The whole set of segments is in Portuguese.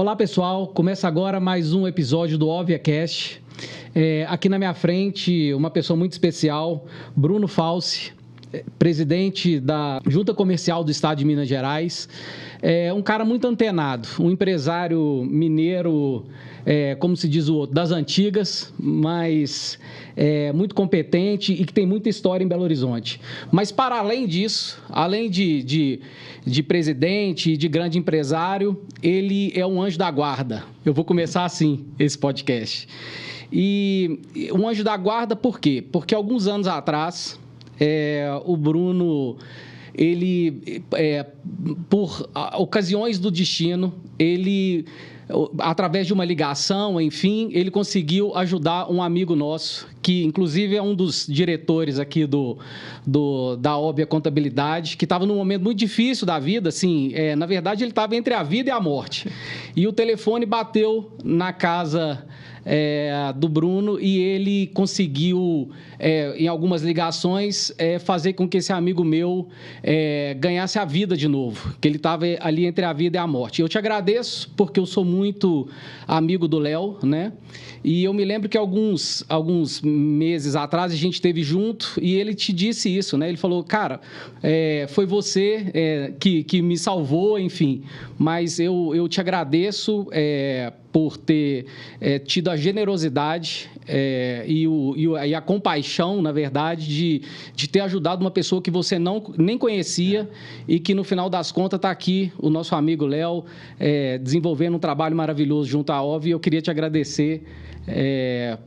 Olá, pessoal. Começa agora mais um episódio do OVIAcast. Aqui na minha frente, uma pessoa muito especial, Bruno Falsi, presidente da Junta Comercial do Estado de Minas Gerais. Um cara muito antenado, um empresário mineiro, como se diz o outro, das antigas, mas muito competente e que tem muita história em Belo Horizonte. Mas, para além disso, além de presidente e de grande empresário, ele é um anjo da guarda. Eu vou começar assim, esse podcast. E um anjo da guarda, por quê? Porque alguns anos atrás, o Bruno, ele, por ocasiões do destino, ele, através de uma ligação, enfim, ele conseguiu ajudar um amigo nosso, que inclusive é um dos diretores aqui da Óbvia Contabilidade, que estava num momento muito difícil da vida, assim, na verdade ele estava entre a vida e a morte. E o telefone bateu na casa do Bruno e ele conseguiu, em algumas ligações, fazer com que esse amigo meu ganhasse a vida de novo, que ele estava ali entre a vida e a morte. Eu te agradeço porque eu sou muito amigo do Léo, né? E eu me lembro que alguns meses atrás a gente esteve junto e ele te disse isso, né? Ele falou, cara, foi você que me salvou, enfim, mas eu te agradeço por ter tido a generosidade e a compaixão, na verdade, de ter ajudado uma pessoa que você nem conhecia e que, no final das contas, está aqui o nosso amigo Léo desenvolvendo um trabalho maravilhoso junto à OV. E eu queria te agradecer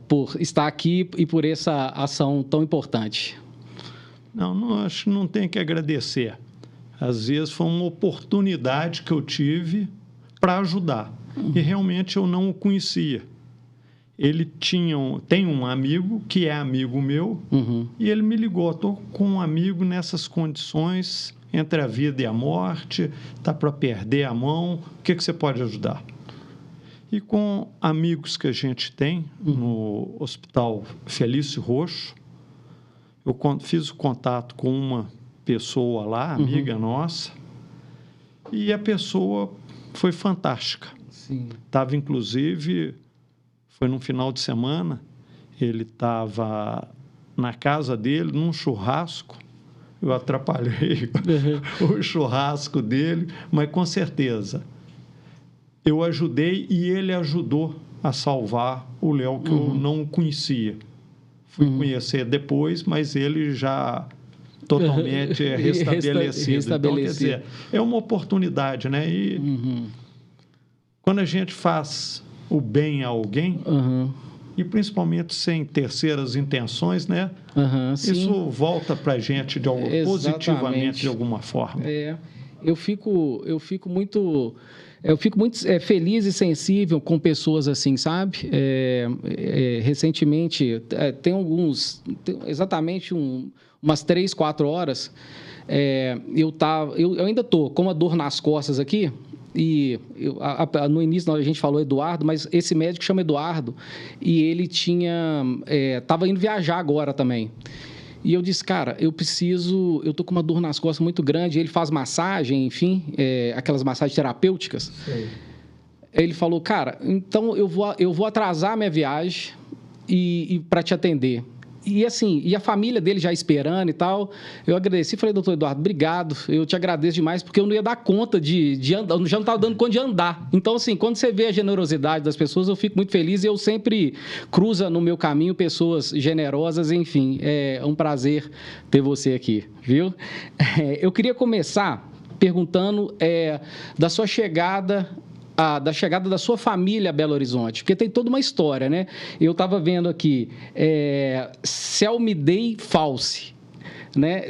por estar aqui e por essa ação tão importante. Acho que não tem que agradecer. Às vezes foi uma oportunidade que eu tive para ajudar. E realmente eu não o conhecia. Ele tem um amigo que é amigo meu, e ele me ligou, estou com um amigo nessas condições, entre a vida e a morte, está para perder a mão, o que você pode ajudar? E com amigos que a gente tem no Hospital Felício Roxo, eu fiz o contato com uma pessoa lá, amiga nossa, e a pessoa foi fantástica. Estava, inclusive, foi num final de semana, ele estava na casa dele, num churrasco, eu atrapalhei o churrasco dele, mas com certeza eu ajudei e ele ajudou a salvar o Léo, que eu não conhecia. Fui conhecer depois, mas ele já totalmente restabelecido. Então, quer dizer, é uma oportunidade, né? E quando a gente faz o bem a alguém, e principalmente sem terceiras intenções, né? Isso volta para a gente positivamente de alguma forma. Eu fico muito feliz e sensível com pessoas assim, sabe? Recentemente, exatamente umas 3, 4 horas, eu ainda estou com uma dor nas costas aqui. E no início a gente falou Eduardo, mas esse médico chama Eduardo e ele estava indo viajar agora também. E eu disse, cara, eu tô com uma dor nas costas muito grande. Ele faz massagem, enfim, aquelas massagens terapêuticas. Sim. Ele falou, cara, então eu vou atrasar minha viagem e para te atender. E assim, a família dele já esperando e tal, eu agradeci, falei, doutor Eduardo, obrigado, eu te agradeço demais, porque eu não ia dar conta de andar, eu já não estava dando conta de andar. Então, assim, quando você vê a generosidade das pessoas, eu fico muito feliz e eu sempre cruzo no meu caminho pessoas generosas, enfim, é um prazer ter você aqui, viu? Eu queria começar perguntando da sua chegada da sua família a Belo Horizonte, porque tem toda uma história, né? Eu estava vendo aqui, Selmidei Falsi, né?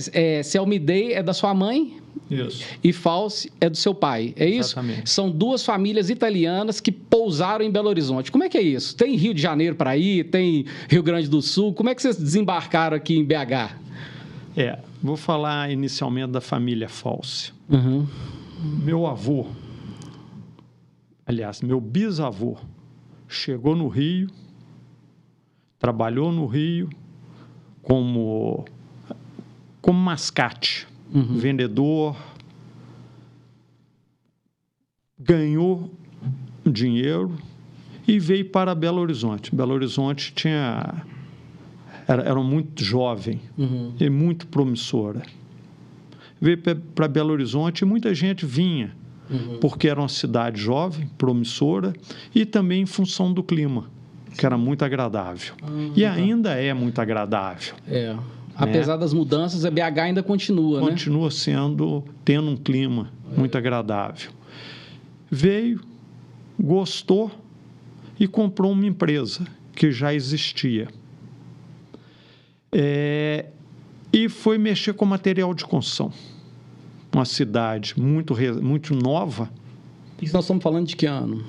Selmidei é da sua mãe? Isso. E Falsi é do seu pai, é isso? Exatamente. São duas famílias italianas que pousaram em Belo Horizonte. Como é que é isso? Tem Rio de Janeiro para ir? Tem Rio Grande do Sul? Como é que vocês desembarcaram aqui em BH? Vou falar inicialmente da família Falsi. Meu avô, aliás, meu bisavô, chegou no Rio, trabalhou no Rio como mascate, vendedor, ganhou dinheiro e veio para Belo Horizonte. Belo Horizonte era muito jovem e muito promissora. Veio para Belo Horizonte e muita gente vinha, porque era uma cidade jovem, promissora, e também em função do clima, que era muito agradável. E ainda é muito agradável. Apesar das mudanças, a BH ainda continua, né? Continua tendo um clima muito agradável. Veio, gostou e comprou uma empresa que já existia. E foi mexer com material de construção. Uma cidade muito nova. Isso nós estamos falando de que ano?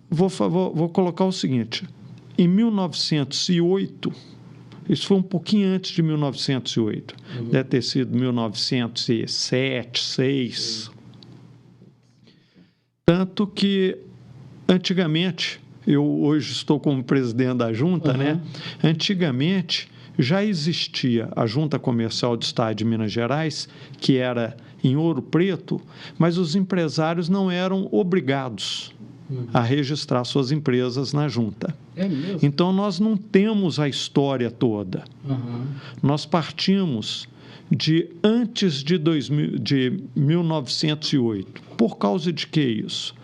Vou colocar o seguinte. Em 1908, isso foi um pouquinho antes de 1908. Deve ter sido 1907, 1906. Tanto que, antigamente, eu hoje estou como presidente da junta, né? Antigamente, já existia a Junta Comercial do Estado de Minas Gerais, que era em Ouro Preto, mas os empresários não eram obrigados a registrar suas empresas na junta. É mesmo? Então, nós não temos a história toda. Nós partimos de antes de 1908. Por causa de que isso?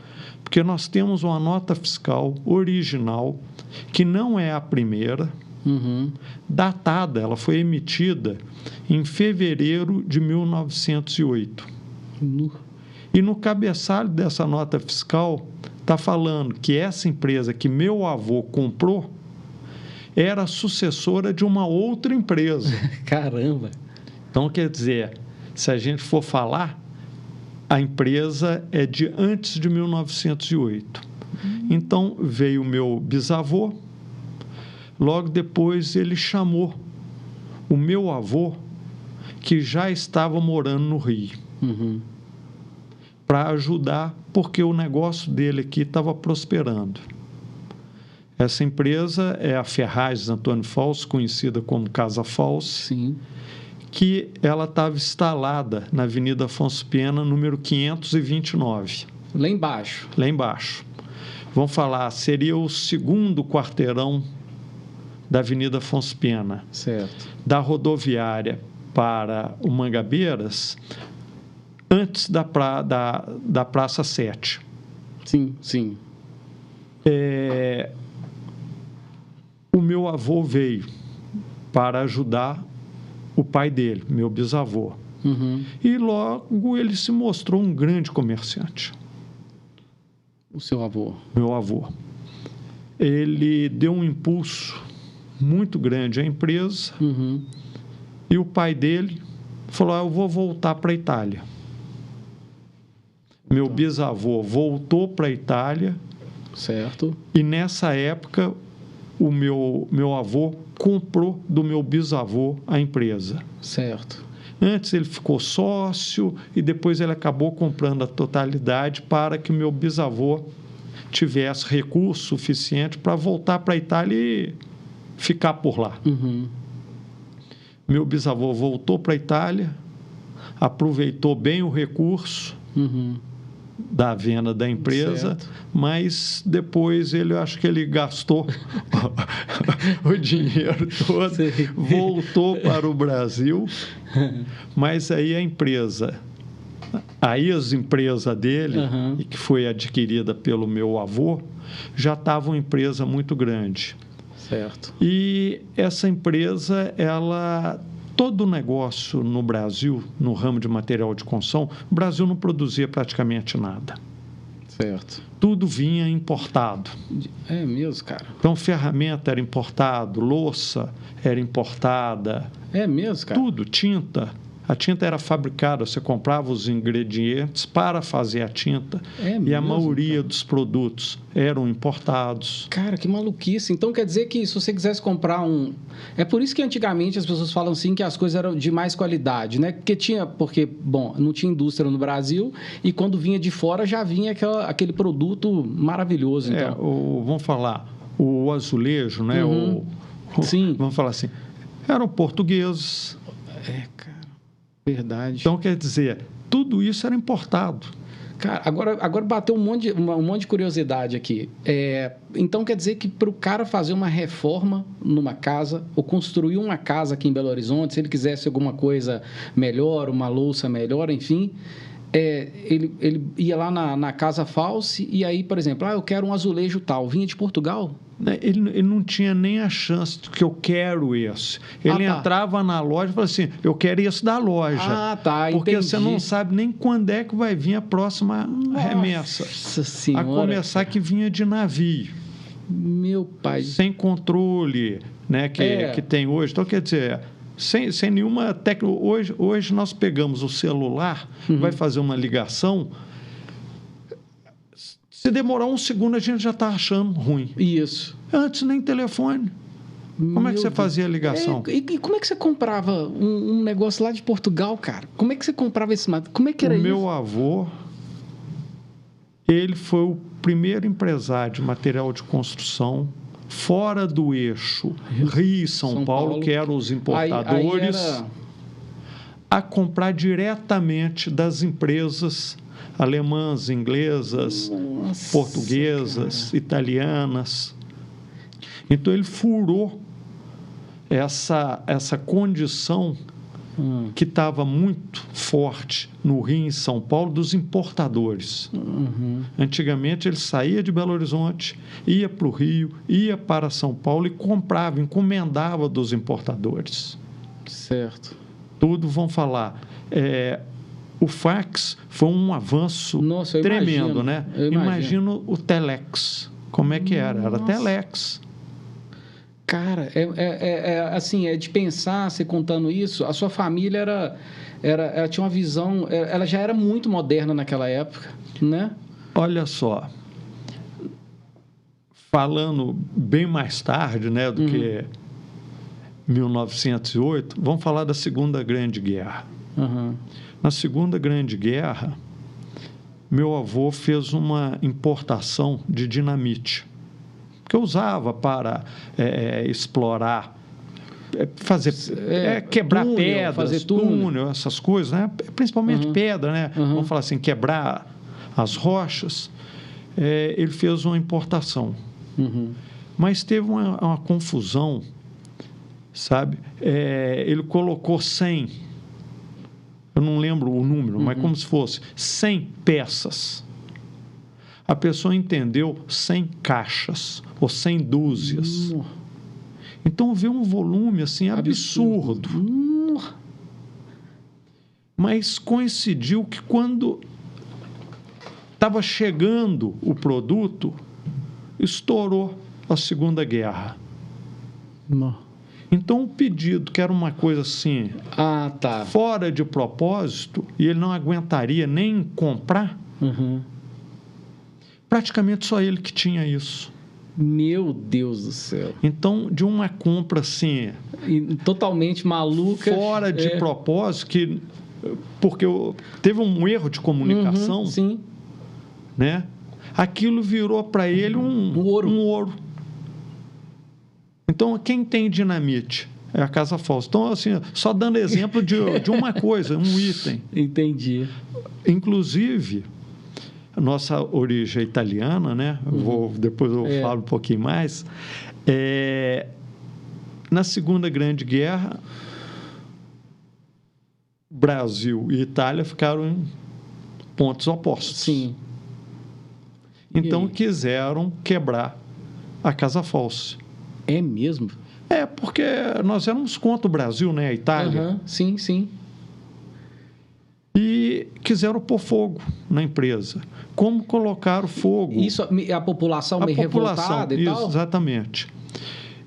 Porque nós temos uma nota fiscal original, que não é a primeira, datada, ela foi emitida em fevereiro de 1908. E no cabeçalho dessa nota fiscal está falando que essa empresa que meu avô comprou era sucessora de uma outra empresa. Caramba! Então, quer dizer, se a gente for falar, a empresa é de antes de 1908. Então, veio o meu bisavô, logo depois ele chamou o meu avô, que já estava morando no Rio, para ajudar, porque o negócio dele aqui estava prosperando. Essa empresa é a Ferragens Antônio Falso, conhecida como Casa Falso, que ela estava instalada na Avenida Afonso Pena, número 529. Lá embaixo. Lá embaixo. Vamos falar, seria o segundo quarteirão da Avenida Afonso Pena. Certo. Da rodoviária para o Mangabeiras, antes da Praça 7. Sim. O meu avô veio para ajudar o pai dele, meu bisavô. E logo ele se mostrou um grande comerciante. O seu avô? Meu avô. Ele deu um impulso muito grande à empresa, e o pai dele falou: eu vou voltar para a Itália. Meu bisavô voltou para a Itália. Certo. E nessa época o meu avô comprou do meu bisavô a empresa. Certo. Antes ele ficou sócio e depois ele acabou comprando a totalidade para que o meu bisavô tivesse recurso suficiente para voltar para a Itália e ficar por lá. Meu bisavô voltou para a Itália, aproveitou bem o recurso da venda da empresa, certo. Mas depois eu acho que ele gastou o dinheiro todo, voltou para o Brasil, mas aí a ex-empresa dele, que foi adquirida pelo meu avô, já estava uma empresa muito grande. Certo. E essa empresa, todo o negócio no Brasil, no ramo de material de construção, o Brasil não produzia praticamente nada. Certo. Tudo vinha importado. É mesmo, cara? Então, ferramenta era importado, louça era importada. É mesmo, cara? Tudo, tinta. A tinta era fabricada, você comprava os ingredientes para fazer a tinta. E a maioria dos produtos eram importados. Cara, que maluquice. Então quer dizer que se você quisesse comprar É por isso que antigamente as pessoas falam assim que as coisas eram de mais qualidade, né? Porque não tinha indústria no Brasil e quando vinha de fora já vinha aquele produto maravilhoso. Então. Vamos falar, o azulejo, né? Sim. Vamos falar assim, eram portugueses. Cara. Verdade. Então, quer dizer, tudo isso era importado. Cara, agora bateu um monte de curiosidade aqui. Então quer dizer que para o cara fazer uma reforma numa casa ou construir uma casa aqui em Belo Horizonte, se ele quisesse alguma coisa melhor, uma louça melhor, enfim, ele ia lá na Casa Falsi e aí, por exemplo, eu quero um azulejo tal, vinha de Portugal? Ele não tinha nem a chance de que eu quero esse. Ele entrava na loja e falava assim, eu quero esse da loja. Ah, tá, porque entendi. você não sabe nem quando é que vai vir a próxima remessa. Nossa Senhora. A começar que vinha de navio. Meu pai. Sem controle, né, que tem hoje. Então, quer dizer, sem nenhuma técnica. Hoje nós pegamos o celular, vai fazer uma ligação. Se demorar um segundo, a gente já está achando ruim. Isso. Antes nem telefone. Como é que você fazia a ligação? E como é que você comprava um negócio lá de Portugal, cara? Como é que você comprava esse material? Como é que era isso? O meu avô, ele foi o primeiro empresário de material de construção fora do eixo Rio e São Paulo, que eram os importadores, a comprar diretamente das empresas alemãs, inglesas, portuguesas, italianas. Então ele furou essa condição que estava muito forte no Rio e São Paulo dos importadores. Antigamente ele saía de Belo Horizonte, ia para o Rio, ia para São Paulo e comprava, encomendava dos importadores. Certo. Tudo vão falar. O fax foi um avanço tremendo, né? Imagino o telex. Como é que era? Era telex. Cara, assim, é de pensar, você contando isso, a sua família ela tinha uma visão, ela já era muito moderna naquela época, né? Olha só, falando bem mais tarde, né, do que 1908, vamos falar da Segunda Grande Guerra. Na Segunda Grande Guerra, meu avô fez uma importação de dinamite, que eu usava para explorar, quebrar túnel, pedras, fazer túnel, essas coisas, né? Principalmente pedra, né? Vamos falar assim, quebrar as rochas. Ele fez uma importação. Mas teve uma confusão, sabe? Ele colocou 100, eu não lembro o número, mas como se fosse 100 peças. A pessoa entendeu 100 caixas ou 100 dúzias. Então veio um volume assim absurdo. Mas coincidiu que quando estava chegando o produto, estourou a Segunda Guerra. Então o pedido, que era uma coisa assim, fora de propósito, e ele não aguentaria nem comprar, praticamente só ele que tinha isso. Meu Deus do céu. Então, de uma compra assim... totalmente maluca. Fora de propósito, porque teve um erro de comunicação. Sim. Né? Aquilo virou para ele um ouro. Então, quem tem dinamite? É a Casa Falsi. Então, assim, só dando exemplo de uma coisa, um item. Entendi. Inclusive... nossa origem italiana, né? Depois eu falo um pouquinho mais. Na Segunda Grande Guerra, Brasil e Itália ficaram em pontos opostos. Sim. Então quiseram quebrar a Casa Falsi. É mesmo? Porque nós éramos contra o Brasil, né? A Itália. Sim, sim. E quiseram pôr fogo na empresa. Como colocaram fogo? Isso, a população meio revoltada e tal? Exatamente.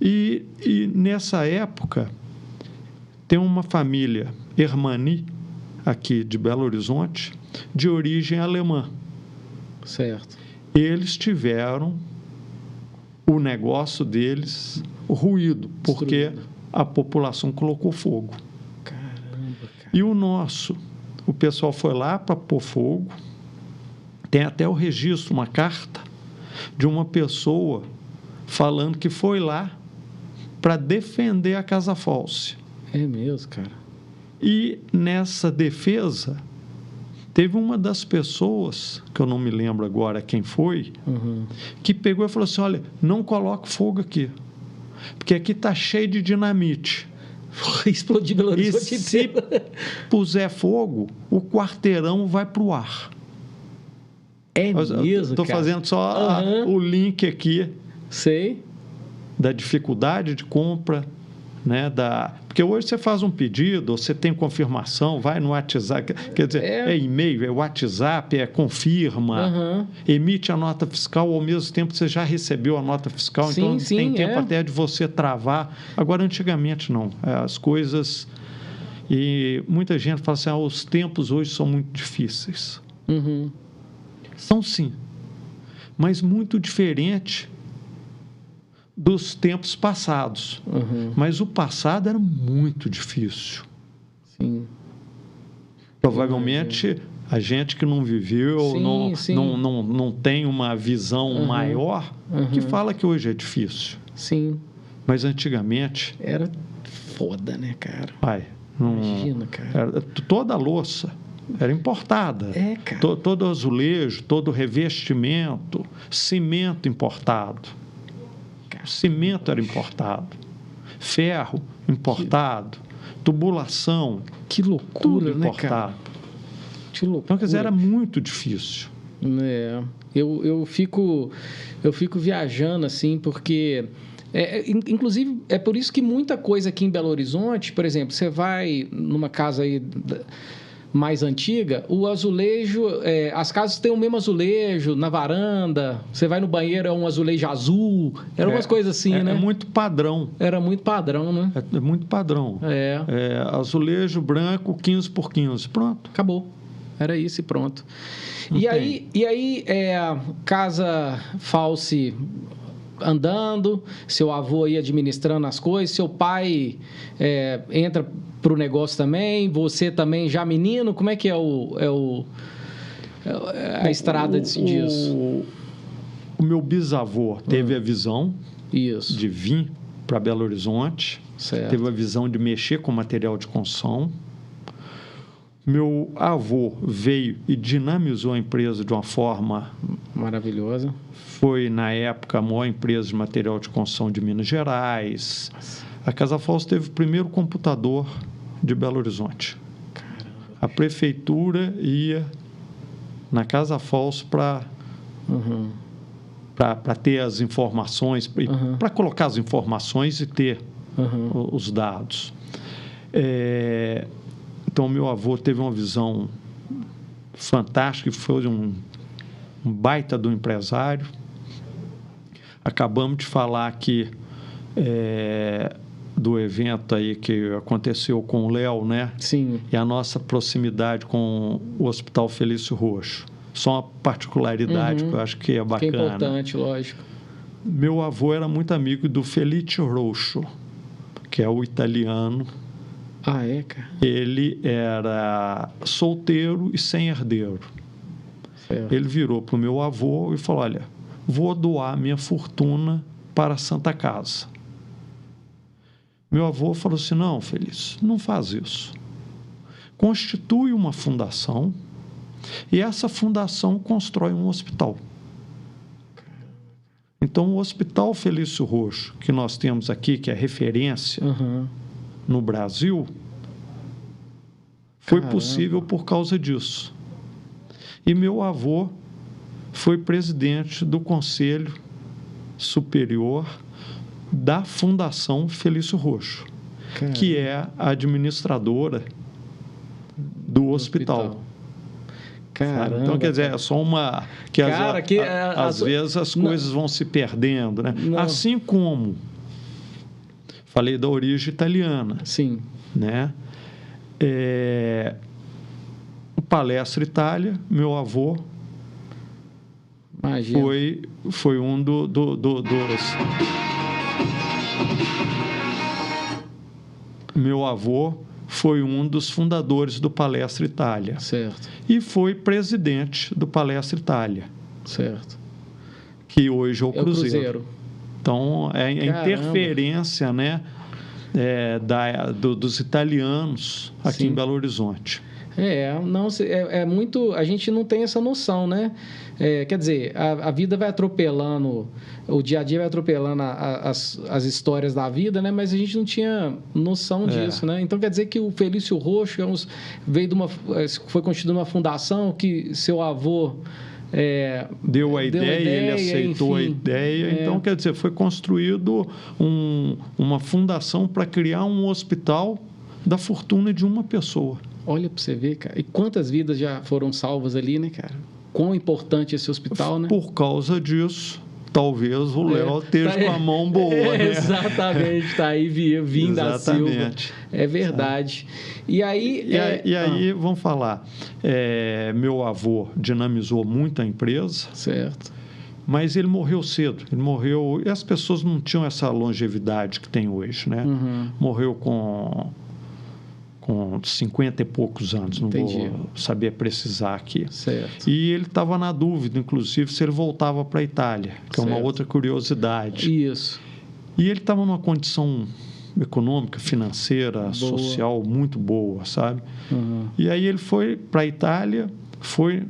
E nessa época, tem uma família, Hermani, aqui de Belo Horizonte, de origem alemã. Certo. Eles tiveram o negócio deles ruído, porque a população colocou fogo. Caramba, cara. E o pessoal foi lá para pôr fogo. Tem até o registro, uma carta de uma pessoa falando que foi lá para defender a Casa Falsi. É mesmo, cara. E nessa defesa Teve uma das pessoas, que eu não me lembro agora quem foi, que pegou e falou assim, olha, não coloque fogo aqui, porque aqui está cheio de dinamite. Explodir Belo Horizonte E se puser fogo, o quarteirão vai para o ar. É mesmo, Estou fazendo só o link aqui. Sei. Da dificuldade de compra, né? Porque hoje você faz um pedido, você tem confirmação, vai no WhatsApp, quer dizer, é e-mail, é WhatsApp, é confirma, emite a nota fiscal, ao mesmo tempo você já recebeu a nota fiscal, sim, então sim, tem tempo até de você travar. Agora, antigamente, não. As coisas... E muita gente fala assim, os tempos hoje são muito difíceis. São sim, mas muito diferente dos tempos passados. Mas o passado era muito difícil. Sim. Provavelmente a gente que não viveu, não tem uma visão maior, que fala que hoje é difícil. Sim. Mas antigamente... Era foda, né, cara? Imagina, cara. Toda a louça era importada. Cara. Todo azulejo, todo revestimento, cimento importado. Cimento era importado, ferro importado, tubulação. Que loucura, tudo importado. Né, cara? Que loucura. Então, quer dizer, era muito difícil. Eu fico viajando assim, porque... inclusive, é por isso que muita coisa aqui em Belo Horizonte, por exemplo, você vai numa casa aí mais antiga, o azulejo, as casas têm o mesmo azulejo na varanda, você vai no banheiro, é um azulejo azul, eram umas coisas assim, né? É muito padrão. Era muito padrão, né? É muito padrão. Azulejo branco, 15 por 15, pronto. Acabou. Era isso e pronto. E aí, casa Falsi andando, seu avô aí administrando as coisas, seu pai entra para o negócio também, você também já menino, como é que é a estrada disso? O meu bisavô teve a visão de vir para Belo Horizonte, teve a visão de mexer com material de construção. Meu avô veio e dinamizou a empresa de uma forma maravilhosa. Foi, na época, a maior empresa de material de construção de Minas Gerais. A Casa Falso teve o primeiro computador de Belo Horizonte. Caramba. A prefeitura ia na Casa Falso para ter as informações, para colocar as informações e ter os dados. Então, meu avô teve uma visão fantástica, foi um baita do empresário. Acabamos de falar aqui do evento aí que aconteceu com o Léo, né? Sim. E a nossa proximidade com o Hospital Felício Roxo. Só uma particularidade que eu acho que é bacana. Que é importante, lógico. Meu avô era muito amigo do Felício Roxo, que é o italiano. Ah, é, cara? Ele era solteiro e sem herdeiro. Certo. Ele virou para o meu avô e falou, olha, vou doar minha fortuna para a Santa Casa. Meu avô falou assim, não, Felício, não faz isso. Constitui uma fundação e essa fundação constrói um hospital. Então, o Hospital Felício Roxo, que nós temos aqui, que é referência no Brasil, foi possível por causa disso. E meu avô foi presidente do Conselho Superior da Fundação Felício Roxo, que é a administradora do hospital. Caramba. Então, quer dizer, é só uma... Que às vezes as coisas vão se perdendo, né? Não. Assim como... Falei da origem italiana. Sim. Né? O Palestra Itália, meu avô... Imagina. Foi um dos... Meu avô foi um dos fundadores do Palestra Itália. Certo. E foi presidente do Palestra Itália. Certo. Que hoje é o Cruzeiro. Cruzeiro. Então, é a interferência, né, dos italianos aqui em Belo Horizonte. Não, é muito. A gente não tem essa noção, né? Quer dizer, a vida vai atropelando, o dia a dia vai atropelando as histórias da vida, né? Mas a gente não tinha noção disso, né? Então quer dizer que o Felício Roxo veio foi constituído uma fundação que seu avô deu a ideia, ele aceitou, enfim, a ideia. Então, quer dizer, foi construído uma fundação para criar um hospital da fortuna de uma pessoa. Olha para você ver, cara. E quantas vidas já foram salvas ali, né, cara? Quão importante esse hospital, né? Por causa disso, talvez o Léo esteja com a mão boa, né? Exatamente, está aí vindo da Silva. É verdade. E aí... vamos falar, meu avô dinamizou muito a empresa. Certo. Mas ele morreu cedo. Ele morreu... E as pessoas não tinham essa longevidade que tem hoje, né? Uhum. Morreu com 50 e poucos anos, não Entendi. Vou saber precisar aqui. Certo. E ele estava na dúvida, inclusive, se ele voltava para a Itália, que certo. É uma outra curiosidade. Isso. E ele estava numa condição econômica, financeira, boa. Social muito boa, sabe? Uhum. E aí ele foi para a Itália, foi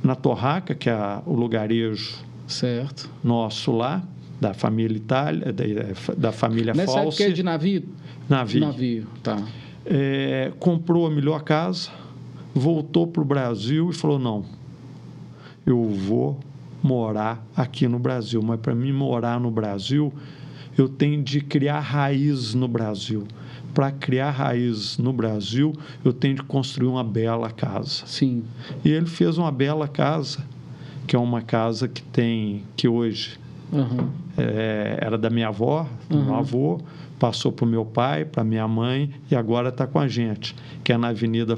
na Torraca, que é o lugarejo certo. Nosso lá, da família Itália, da família Falsi. Nessa época é de navio? Navio, tá. Comprou a melhor casa, voltou para o Brasil e falou, não, eu vou morar aqui no Brasil, mas para mim morar no Brasil, eu tenho de criar raízes no Brasil. Para criar raízes no Brasil, eu tenho de construir uma bela casa. Sim. E ele fez uma bela casa, que é uma casa que hoje era da minha avó, do meu avô, passou para o meu pai, para minha mãe e agora está com a gente, que é na Avenida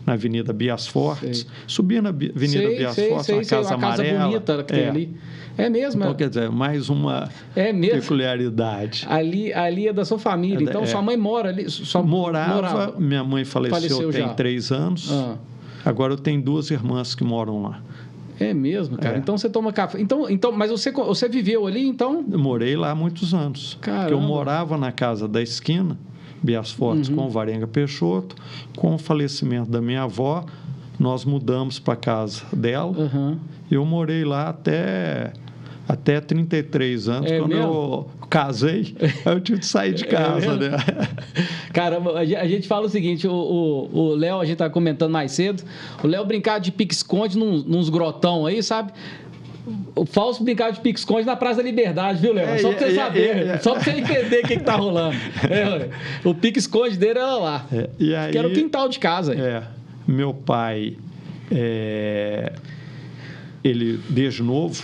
na Avenida Bias Fortes. Subindo a Avenida Bias Fortes, uma casa amarela. Casa bonita que tem ali. É mesmo? Então, quer dizer, mais uma peculiaridade. Ali é da sua família, então sua mãe mora ali? Morava, minha mãe faleceu tem 3 anos, agora eu tenho 2 irmãs que moram lá. É mesmo, cara? Então você toma café. Mas você viveu ali, então? Eu morei lá há muitos anos. Caramba. Porque eu morava na casa da esquina, Bias Fortes com Varenga Peixoto. Com o falecimento da minha avó, nós mudamos para a casa dela. Eu morei lá até 33 anos. Quando eu casei, eu tive de sair de casa, né? Caramba, a gente fala o seguinte, o Léo, a gente estava comentando mais cedo, o Léo brincava de pique-esconde nos grotão aí, sabe? O Falso brincava de pique-esconde na Praça da Liberdade, viu, Léo? Só para você saber, só para você entender o que está rolando. O pique-esconde dele era lá, que era o quintal de casa. Meu pai, ele desde novo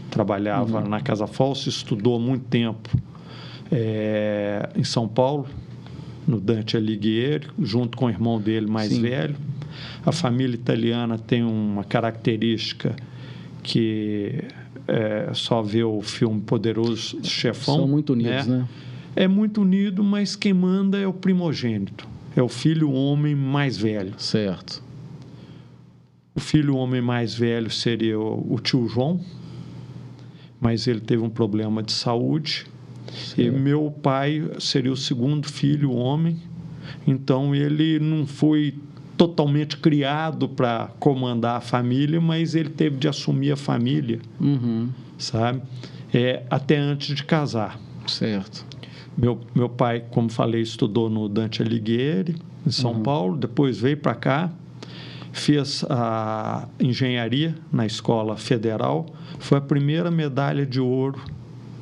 trabalhava na Casa Falso, estudou há muito tempo em São Paulo, no Dante Alighieri, junto com o irmão dele mais velho. A família italiana tem uma característica que só vê o filme Poderoso Chefão. São muito unidos, né? É muito unido, mas quem manda é o primogênito, é o filho homem mais velho. Certo. O filho homem mais velho seria o tio João, mas ele teve um problema de saúde. Certo. E meu pai seria o segundo filho homem, então ele não foi totalmente criado para comandar a família, mas ele teve de assumir a família, sabe? Até antes de casar. Certo. Meu pai, como falei, estudou no Dante Alighieri, em São Paulo, depois veio para cá, fez a engenharia na Escola Federal, foi a primeira medalha de ouro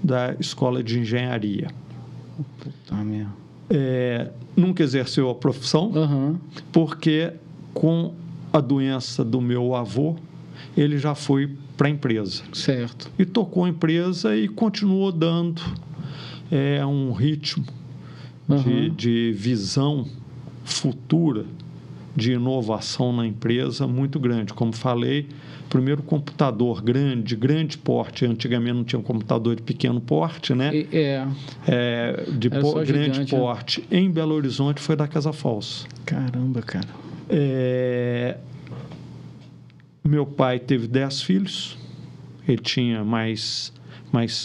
da Escola de Engenharia. Puta merda. Nunca exerceu a profissão, porque com a doença do meu avô, ele já foi para a empresa. Certo. E tocou a empresa e continuou dando um ritmo de visão futura, de inovação na empresa muito grande. Como falei, primeiro computador de grande porte, antigamente não tinha um computador de pequeno porte, né? De grande gigante, porte, em Belo Horizonte, foi da Casa Falso. Caramba, cara. Meu pai teve 10 filhos, ele tinha mais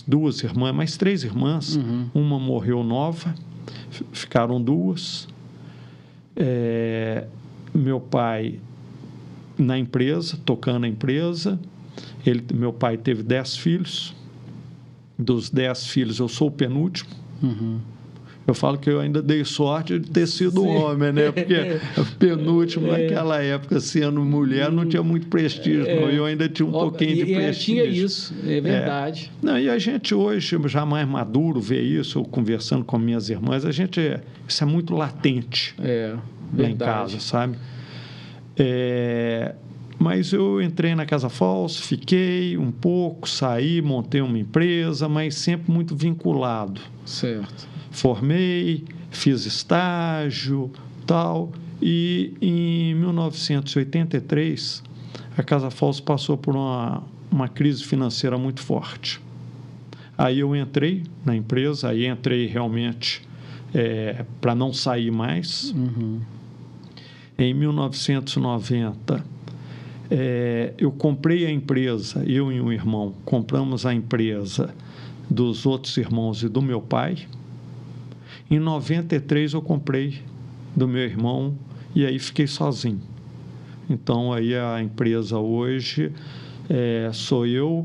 2 irmãs, mais 3 irmãs, uma morreu nova, ficaram 2. meu pai na empresa, tocando a empresa. Meu pai teve 10 filhos. Dos 10 filhos, eu sou o penúltimo. Uhum. Eu falo que eu ainda dei sorte de ter sido um homem, né? Porque penúltimo, naquela época, sendo mulher, não tinha muito prestígio. Não. Eu ainda tinha um pouquinho de prestígio. Tinha isso, é verdade. Não, e a gente hoje, já mais maduro, vê isso, eu conversando com minhas irmãs, isso é muito latente lá em casa, sabe? Mas eu entrei na Casa Fauci, fiquei um pouco, saí, montei uma empresa, mas sempre muito vinculado. Certo. Formei, fiz estágio, tal, e em 1983 a Casa Fauci passou por uma crise financeira muito forte. Aí eu entrei na empresa, aí entrei realmente para não sair mais. Uhum. Em 1990, eu comprei a empresa, eu e um irmão, compramos a empresa dos outros irmãos e do meu pai. Em 93 eu comprei do meu irmão e aí fiquei sozinho. Então aí a empresa hoje sou eu,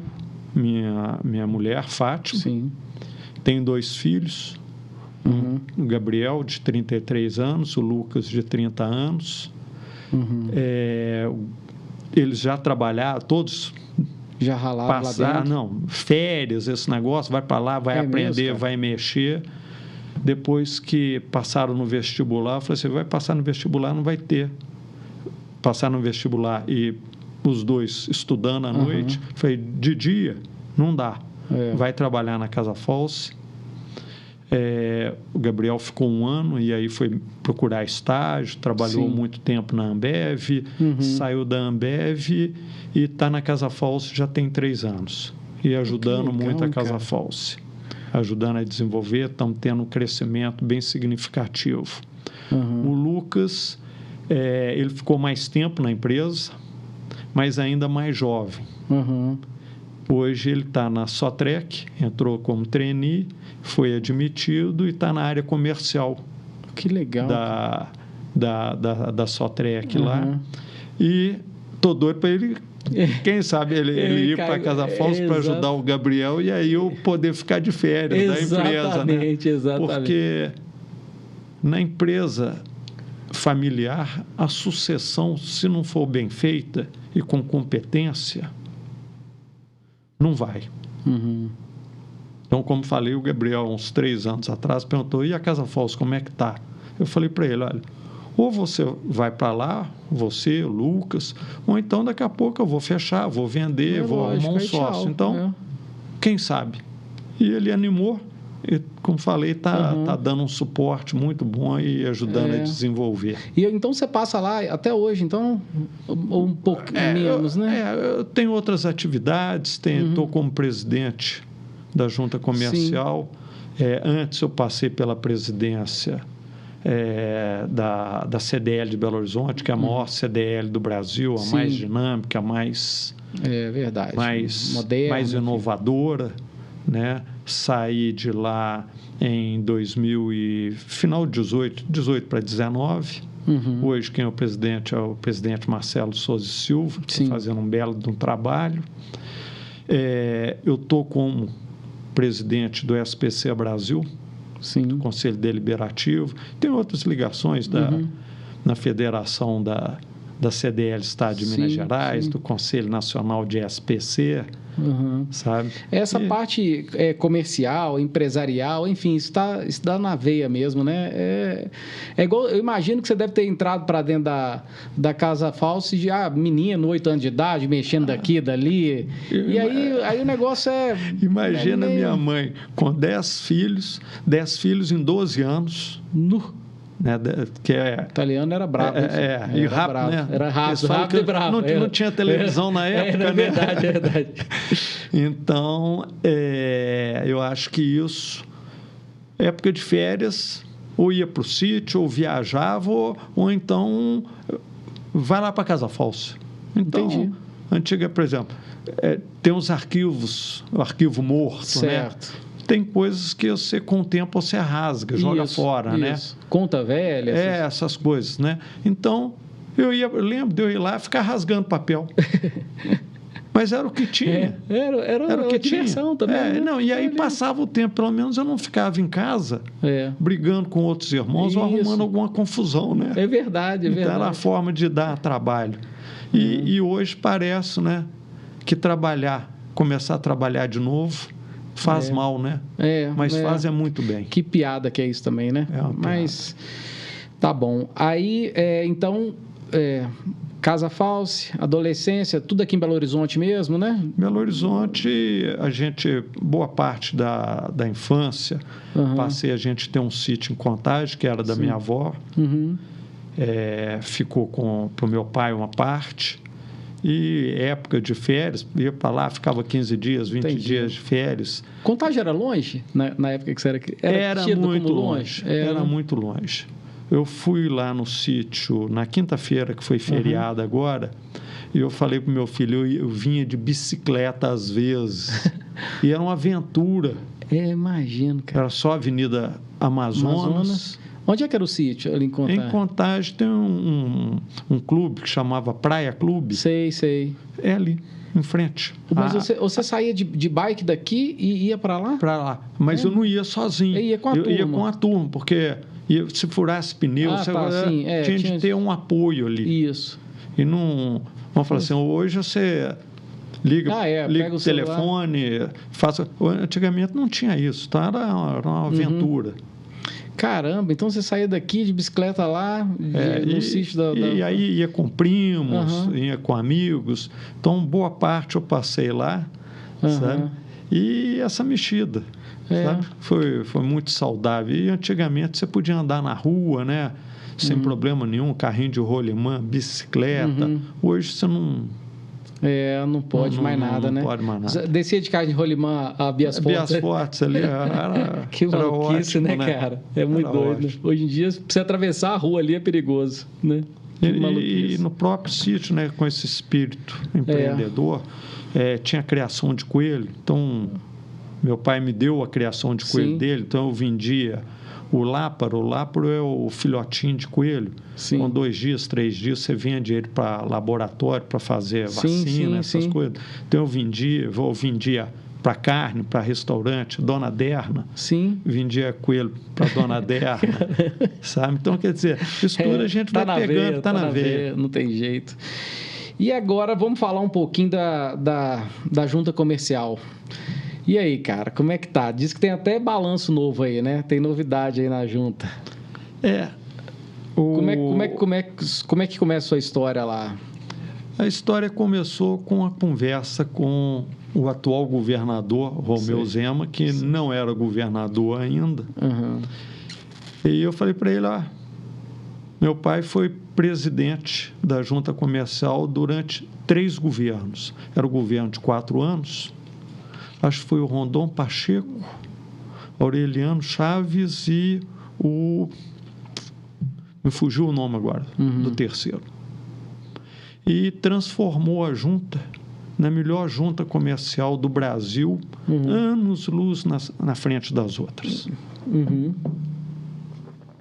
minha mulher, Fátima. Sim. Tenho 2 filhos, o Gabriel de 33 anos, o Lucas de 30 anos. Uhum. Eles já trabalharam, todos já ralaram lá dentro? Não, férias, esse negócio, vai para lá, vai aprender, mesmo, vai mexer. Depois que passaram no vestibular, eu falei assim, vai passar no vestibular, não vai ter. Passar no vestibular e os 2 estudando à noite, falei, de dia, não dá. Vai trabalhar na Casa Fauci. O Gabriel ficou 1 ano e aí foi procurar estágio, trabalhou muito tempo na Ambev, saiu da Ambev e está na Casa Fauci já tem 3 anos. E ajudando muito a Casa Fauci. Ajudando a desenvolver, estamos tendo um crescimento bem significativo. O Lucas, ele ficou mais tempo na empresa, mas ainda mais jovem. Hoje ele está na Sotrec, entrou como trainee, foi admitido e está na área comercial. Que legal. Da Sotrec lá. E estou doido para ele... Quem sabe ele ir para a Casa Fauci para ajudar o Gabriel e aí eu poder ficar de férias da empresa, né? Exatamente. Porque na empresa familiar, a sucessão, se não for bem feita e com competência, não vai. Então, como falei, o Gabriel, uns 3 anos atrás, perguntou, e a Casa Fauci, como é que está? Eu falei para ele, olha, ou você vai para lá, você, o Lucas, ou então daqui a pouco eu vou fechar, vou vender, vou arrumar um sócio. Então, quem sabe? E ele animou, e, como falei, está dando um suporte muito bom e ajudando a desenvolver. E então você passa lá até hoje, então, um pouco menos, né? Eu tenho outras atividades, estou como presidente da Junta Comercial. Antes eu passei pela presidência da CDL de Belo Horizonte, que é a maior CDL do Brasil, a mais dinâmica, a mais moderna, mais inovadora, né? Saí de lá em final de 18 para 19. Hoje quem é o presidente Marcelo Souza Silva, que está fazendo um belo de um trabalho. Eu estou como presidente do SPC Brasil, do Conselho Deliberativo. Tem outras ligações na federação da CDL Estado de Minas Gerais, do Conselho Nacional de SPC, sabe? Essa parte comercial, empresarial, enfim, isso dá na veia mesmo, né? É igual, eu imagino que você deve ter entrado para dentro da Casa Fauci de menino, 8 anos de idade, mexendo daqui, dali. E aí o negócio Imagina minha mãe com 10 filhos em 12 anos. Né, que italiano era bravo. E rápido, né? Era rápido e bravo. Não tinha televisão na época, é verdade, né? É verdade. Então, eu acho que isso, época de férias, ou ia para o sítio, ou viajava, ou então vai lá para a Casa Fauci. Então, entendi. Antiga, por exemplo, tem uns arquivos, o arquivo morto, certo. Né? Tem coisas que você, com o tempo, você rasga, joga fora, né? Conta velha. Essas coisas, né? Então, Eu lembro de eu ir lá e ficar rasgando papel. Mas era o que tinha. Era o que diversão também. Né? Não, e aí passava o tempo, pelo menos eu não ficava em casa brigando com outros irmãos ou arrumando alguma confusão, né? É verdade, Então era a forma de dar trabalho. E hoje parece, né, que começar a trabalhar de novo, faz mal, né? Mas faz muito bem. Que piada que é isso também, né? Mas tá bom. Aí, então, Casa False, adolescência, tudo aqui em Belo Horizonte mesmo, né? Belo Horizonte, boa parte da infância, a gente tem um sítio em Contagem, que era da minha avó, ficou para o meu pai uma parte, e época de férias, ia para lá, ficava 15 dias, 20 dias de férias. Contagem era longe, na época que você era muito longe. Era muito longe. Eu fui lá no sítio na quinta-feira, que foi feriado agora, e eu falei para o meu filho, eu vinha de bicicleta às vezes, e era uma aventura. Imagino, cara. Era só a Avenida Amazonas. Onde é que era o sítio ali em Contagem? Em Contagem tem um clube que chamava Praia Clube. Sei. É ali, em frente. Mas você saía de bike daqui e ia para lá? Para lá. Mas eu não ia sozinho. Eu ia com a turma. Eu ia com a turma, porque se furasse pneu, tinha de ter um apoio ali. Isso. E não... Vamos falar assim, hoje você liga o telefone, antigamente não tinha isso, tá? Era uma aventura. Caramba, então você saía daqui de bicicleta lá, no sítio da... E aí ia com primos, ia com amigos. Então, boa parte eu passei lá, sabe? E essa mexida, sabe? Foi muito saudável. E antigamente você podia andar na rua, né? Sem problema nenhum, carrinho de rolimã, bicicleta. Hoje você não... não pode mais nada, né? Não pode mais nada. Descia de carro de rolimã a Bias Fortes. Bias Fortes ali era que maluquice, ótimo, né, cara? É muito era doido. Ótimo. Hoje em dia, pra você atravessar a rua ali é perigoso, né? E no próprio sítio, né, com esse espírito empreendedor, tinha criação de coelho. Então, meu pai me deu a criação de coelho dele, então eu vendia o láparo. O láparo é o filhotinho de coelho. Sim. Com 2 dias, 3 dias, você vende ele para laboratório, para fazer vacina, essas coisas. Então, eu vendia para carne, para restaurante, Dona Derna. Sim. Vendia coelho para Dona Derna, sabe? Então, quer dizer, isso tudo a gente vai pegando, está na veia. Não tem jeito. E agora, vamos falar um pouquinho da junta comercial. E aí, cara, como é que tá? Diz que tem até balanço novo aí, né? Tem novidade aí na junta. Como é que começa a sua história lá? A história começou com a conversa com o atual governador, Romeu Zema, que não era governador ainda. E eu falei para ele, meu pai foi presidente da junta comercial durante 3 governos. Era o governo de 4 anos. Acho que foi o Rondon Pacheco, Aureliano Chaves e me fugiu o nome agora, do terceiro. E transformou a junta na melhor junta comercial do Brasil, anos-luz na frente das outras.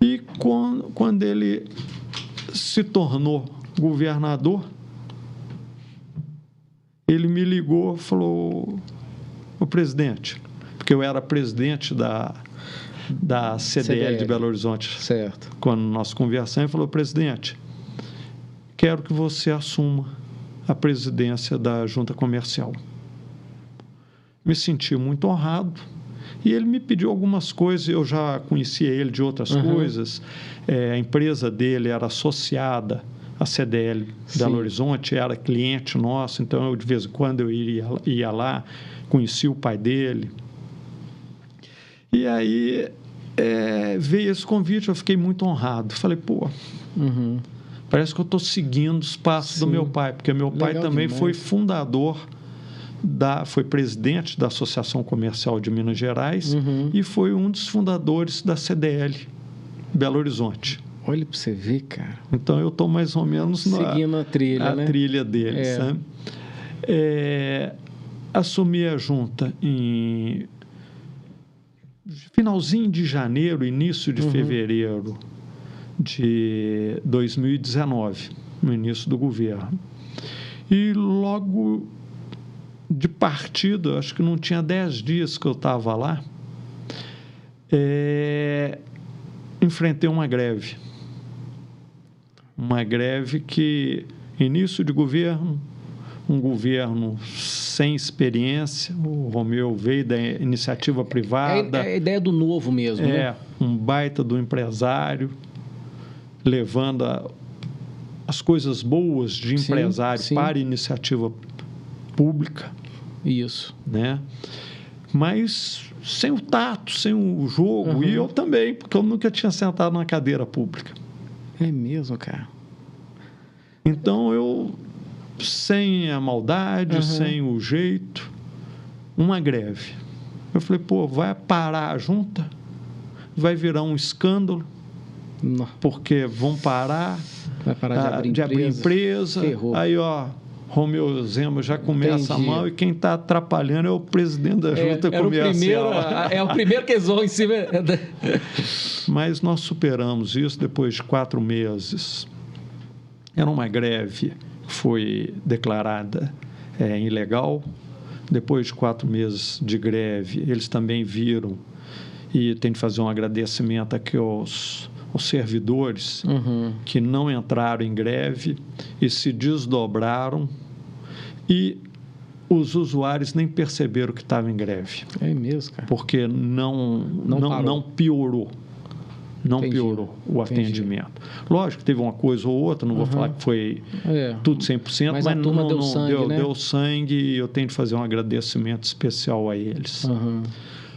E quando ele se tornou governador, ele me ligou e falou... O presidente, porque eu era presidente da CDL de Belo Horizonte. Certo. Quando nós conversamos, ele falou, presidente, quero que você assuma a presidência da junta comercial. Me senti muito honrado e ele me pediu algumas coisas, eu já conhecia ele de outras coisas, a empresa dele era associada à CDL de Belo Horizonte, era cliente nosso, então eu de vez em quando eu ia lá, conheci o pai dele. E aí veio esse convite, eu fiquei muito honrado. Falei, parece que eu estou seguindo os passos do meu pai, porque meu pai também foi fundador, foi presidente da Associação Comercial de Minas Gerais e foi um dos fundadores da CDL Belo Horizonte. Olha para você ver, cara. Então eu estou mais ou menos seguindo a trilha, né? Trilha dele, sabe? Assumi a junta em finalzinho de janeiro, início de fevereiro de 2019. no início do governo. E logo de partida, acho que não tinha 10 dias que eu estava lá, enfrentei uma greve. Uma greve que, início de governo, um governo sem experiência, o Romeu veio da iniciativa privada. É a ideia do novo mesmo, né? Um baita do empresário, levando as coisas boas de empresário para a iniciativa pública. Isso. Né? Mas sem o tato, sem o jogo, e eu também, porque eu nunca tinha sentado numa cadeira pública. É mesmo, cara? Então, eu, sem a maldade, sem o jeito, uma greve. Eu falei, pô, vai parar a junta? Vai virar um escândalo? Não. Porque vão parar, vai parar de abrir empresa. Ferrou. Aí, Romeu Zema já começa mal e quem está atrapalhando é o presidente da junta comercial. É o primeiro que zoou em cima. Mas nós superamos isso depois de 4 meses. Era uma greve que foi declarada ilegal. Depois de 4 meses de greve, eles também viram, e tem de fazer um agradecimento aqui aos servidores que não entraram em greve e se desdobraram, e os usuários nem perceberam que estava em greve. É mesmo, cara? Porque não piorou. Não piorou o atendimento. Lógico que teve uma coisa ou outra, não vou falar que foi tudo 100%, mas a turma deu sangue, né? Deu sangue, e eu tenho de fazer um agradecimento especial a eles.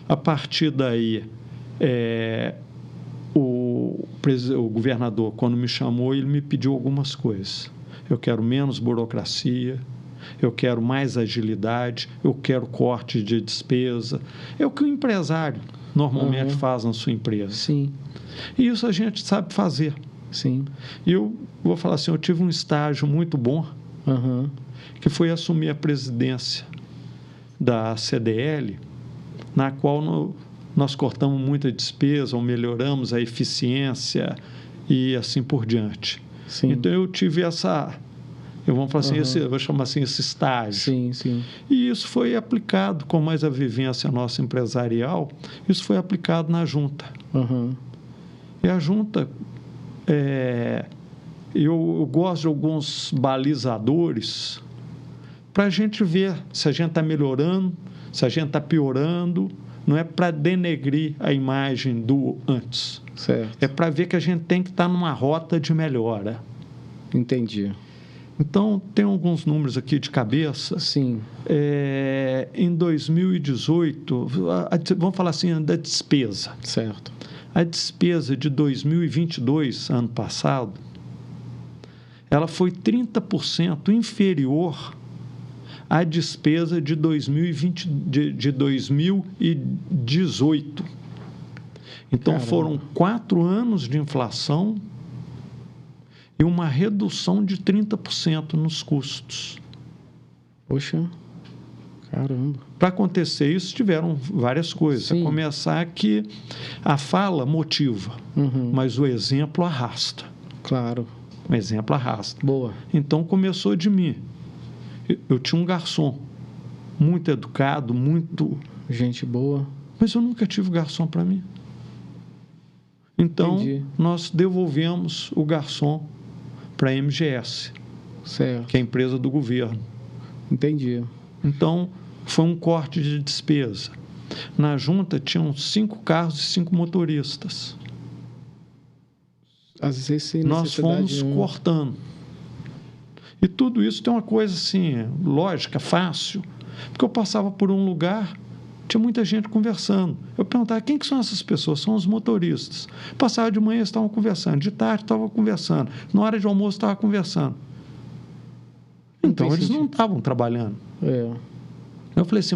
A partir daí, o governador, quando me chamou, ele me pediu algumas coisas. Eu quero menos burocracia, eu quero mais agilidade, eu quero corte de despesa. É o que o empresário normalmente faz na sua empresa. Sim. E isso a gente sabe fazer. Sim. E eu vou falar assim, eu tive um estágio muito bom, que foi assumir a presidência da CDL, na qual nós cortamos muita despesa, ou melhoramos a eficiência e assim por diante. Sim. Então, eu tive eu vou falar assim, eu vou chamar assim, esse estágio. Sim, sim. E isso foi aplicado, com mais a vivência nossa empresarial, isso foi aplicado na junta. E a junta, eu gosto de alguns balizadores para a gente ver se a gente está melhorando, se a gente está piorando. Não é para denegrir a imagem do antes. Certo. É para ver que a gente tem que estar numa rota de melhora. Entendi. Então, tem alguns números aqui de cabeça. Sim. Em 2018, vamos falar assim, da despesa. Certo. A despesa de 2022, ano passado, ela foi 30% inferior à despesa de 2018. Então, foram 4 anos de inflação e uma redução de 30% nos custos. Poxa, caramba. Para acontecer isso, tiveram várias coisas. A começar que a fala motiva, mas o exemplo arrasta. Claro. O exemplo arrasta. Boa. Então, começou de mim. Eu tinha um garçom muito educado, muito... gente boa. Mas eu nunca tive garçom para mim. Então, nós devolvemos o garçom para a MGS, certo, que é a empresa do governo. Entendi. Então, foi um corte de despesa. Na junta, tinham 5 carros e 5 motoristas. Às vezes, sem nós fomos cortando. E tudo isso tem uma coisa assim, lógica, fácil. Porque eu passava por um lugar, tinha muita gente conversando. Eu perguntava, quem que são essas pessoas? São os motoristas. Passava de manhã, estavam conversando. De tarde, estavam conversando. Na hora de almoço, estavam conversando. Então, eles não estavam trabalhando. Eu falei assim,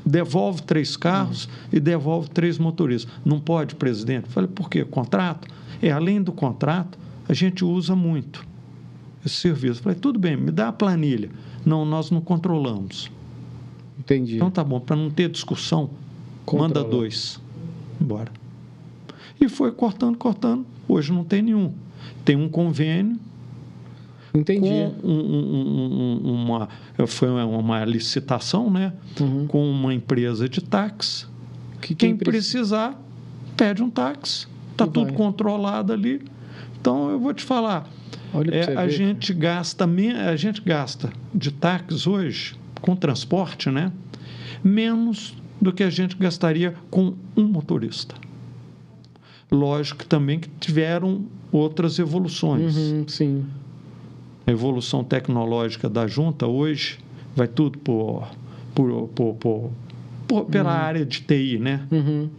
devolve 3 carros e devolve 3 motoristas. Não pode, presidente? Eu falei, por quê? Contrato? Além do contrato, a gente usa muito esse serviço. Eu falei, tudo bem, me dá a planilha. Não, nós não controlamos. Entendi. Então tá bom, para não ter discussão, manda 2. Embora. E foi cortando. Hoje não tem nenhum. Tem um convênio Entendi. Foi uma licitação, né? Com uma empresa de táxi. Quem precisar, pede um táxi. Está tudo controlado ali. Então, eu vou te falar, a gente gasta de táxi hoje, com transporte, né? Menos do que a gente gastaria com um motorista. Lógico também que tiveram outras evoluções. Sim. A evolução tecnológica da junta hoje vai tudo pela área de TI, né?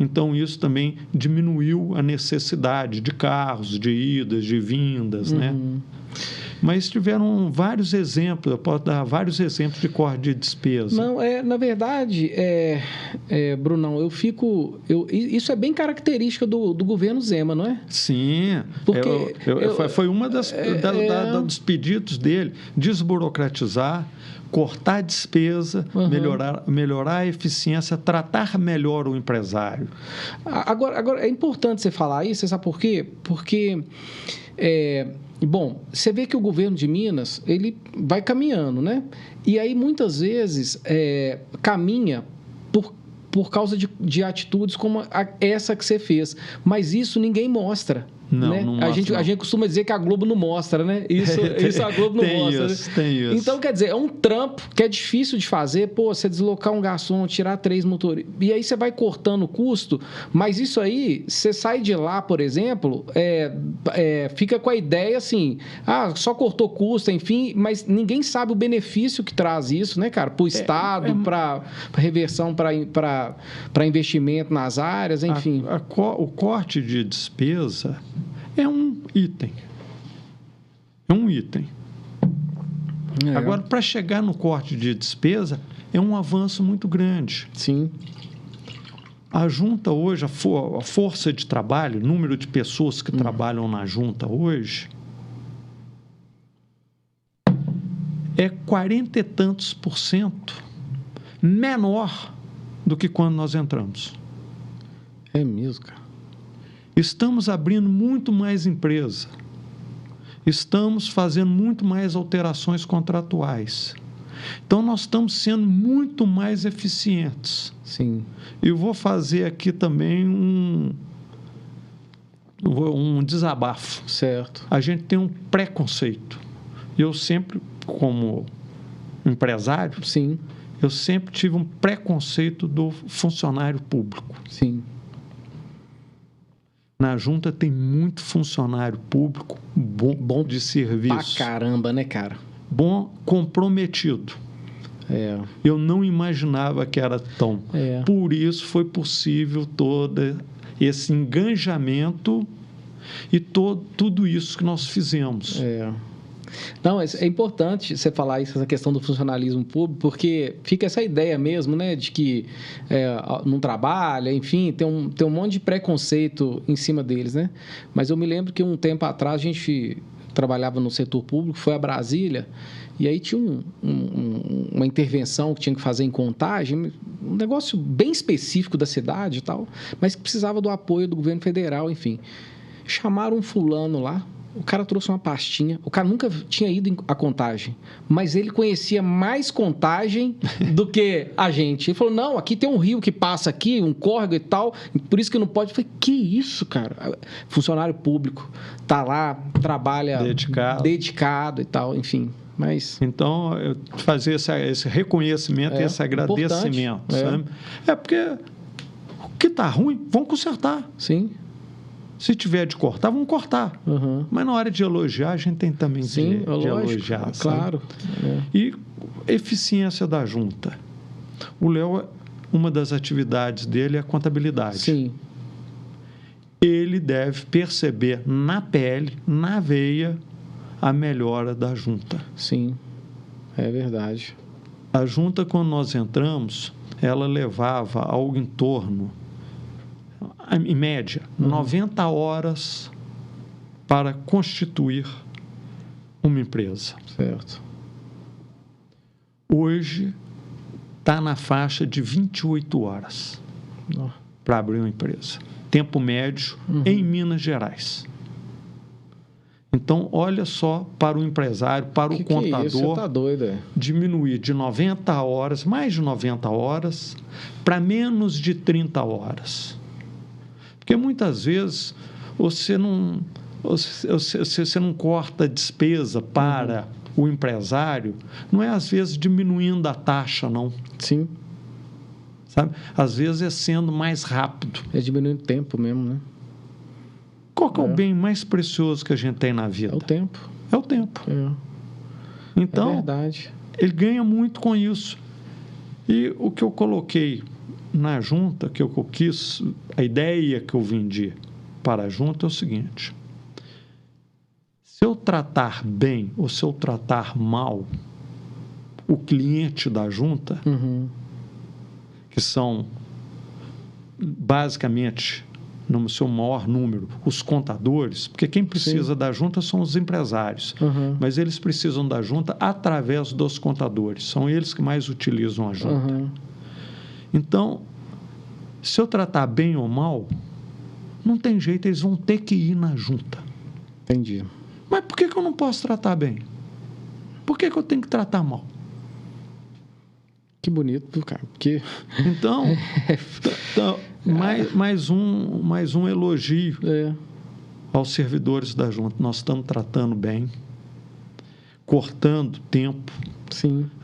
Então, isso também diminuiu a necessidade de carros, de idas, de vindas, né? Mas tiveram vários exemplos, eu posso dar vários exemplos de corte de despesa. Não, na verdade, Brunão, isso é bem característica do governo Zema, não é? Sim, porque foi uma dos pedidos dele, desburocratizar, cortar a despesa, melhorar a eficiência, tratar melhor o empresário. Agora, é importante você falar isso, você sabe por quê? Porque... Bom, você vê que o governo de Minas, ele vai caminhando, né? E aí, muitas vezes, caminha por causa de atitudes como essa que você fez. Mas isso ninguém mostra. Não, né? não mostra, a gente costuma dizer que a Globo não mostra, né? Isso a Globo não mostra. Tem isso. Então, quer dizer, é um trampo que é difícil de fazer. Pô, você deslocar um garçom, tirar 3 motoristas. E aí você vai cortando o custo, mas isso aí, você sai de lá, por exemplo, fica com a ideia assim, só cortou custo, enfim, mas ninguém sabe o benefício que traz isso, né, cara? Para o Estado, para reversão, para investimento nas áreas, enfim. O corte de despesa é um item. Agora, para chegar no corte de despesa, é um avanço muito grande. Sim. A junta hoje, a força de trabalho, o número de pessoas que trabalham na junta hoje, é 40 e tantos % menor do que quando nós entramos. É mesmo, cara. Estamos abrindo muito mais empresa. Estamos fazendo muito mais alterações contratuais. Então, nós estamos sendo muito mais eficientes. Sim. Eu vou fazer aqui também um desabafo. Certo. A gente tem um preconceito. Eu sempre, como empresário, sim, eu sempre tive um preconceito do funcionário público. Sim. Na junta tem muito funcionário público bom de serviço. Pra caramba, né, cara? Bom, comprometido. Eu não imaginava que era tão. Por isso foi possível todo esse engajamento e tudo isso que nós fizemos. Não, é importante você falar isso, essa questão do funcionalismo público, porque fica essa ideia mesmo, né, de que não trabalha, enfim, tem um monte de preconceito em cima deles, né? Mas eu me lembro que um tempo atrás a gente trabalhava no setor público, foi a Brasília, e aí tinha uma intervenção que tinha que fazer em Contagem, um negócio bem específico da cidade e tal, mas que precisava do apoio do governo federal, enfim. Chamaram um fulano lá, o cara trouxe uma pastinha, o cara nunca tinha ido a Contagem, mas ele conhecia mais Contagem do que a gente. Ele falou, não, aqui tem um rio que passa aqui, um córrego e tal, por isso que não pode. Eu falei, que isso, cara? Funcionário público, tá lá, trabalha dedicado e tal, enfim. Mas... Então, fazer esse reconhecimento e esse agradecimento, sabe? Porque o que está ruim, vamos consertar. Sim. Se tiver de cortar, vamos cortar. Mas na hora de elogiar, a gente tem também de elogiar. Claro. E eficiência da junta. O Léo, uma das atividades dele é a contabilidade. Sim. Ele deve perceber na pele, na veia, a melhora da junta. Sim, é verdade. A junta, quando nós entramos, ela levava algo em torno, em média, 90 horas para constituir uma empresa. Certo. Hoje está na faixa de 28 horas para abrir uma empresa. Tempo médio em Minas Gerais. Então, olha só para o empresário, para o contador, que é isso? Você tá doido, diminuir de 90 horas, mais de 90 horas, para menos de 30 horas. Porque muitas vezes você não corta a despesa para o empresário, não é às vezes diminuindo a taxa, não. Sim. Sabe? Às vezes é sendo mais rápido. É diminuindo o tempo mesmo, né? Qual que é o bem mais precioso que a gente tem na vida? É o tempo. É o tempo. Então, é verdade. Ele ganha muito com isso. E o que eu coloquei na junta, que eu quis, a ideia que eu vendi para a junta é o seguinte: se eu tratar bem ou se eu tratar mal o cliente da junta, que são basicamente, no seu maior número, os contadores, porque quem precisa da junta são os empresários, mas eles precisam da junta através dos contadores, são eles que mais utilizam a junta. Então, se eu tratar bem ou mal, não tem jeito, eles vão ter que ir na junta. Entendi. Mas por que eu não posso tratar bem? Por que eu tenho que tratar mal? Que bonito, cara. Porque... Então, mais um elogio aos servidores da junta. Nós estamos tratando bem, cortando tempo,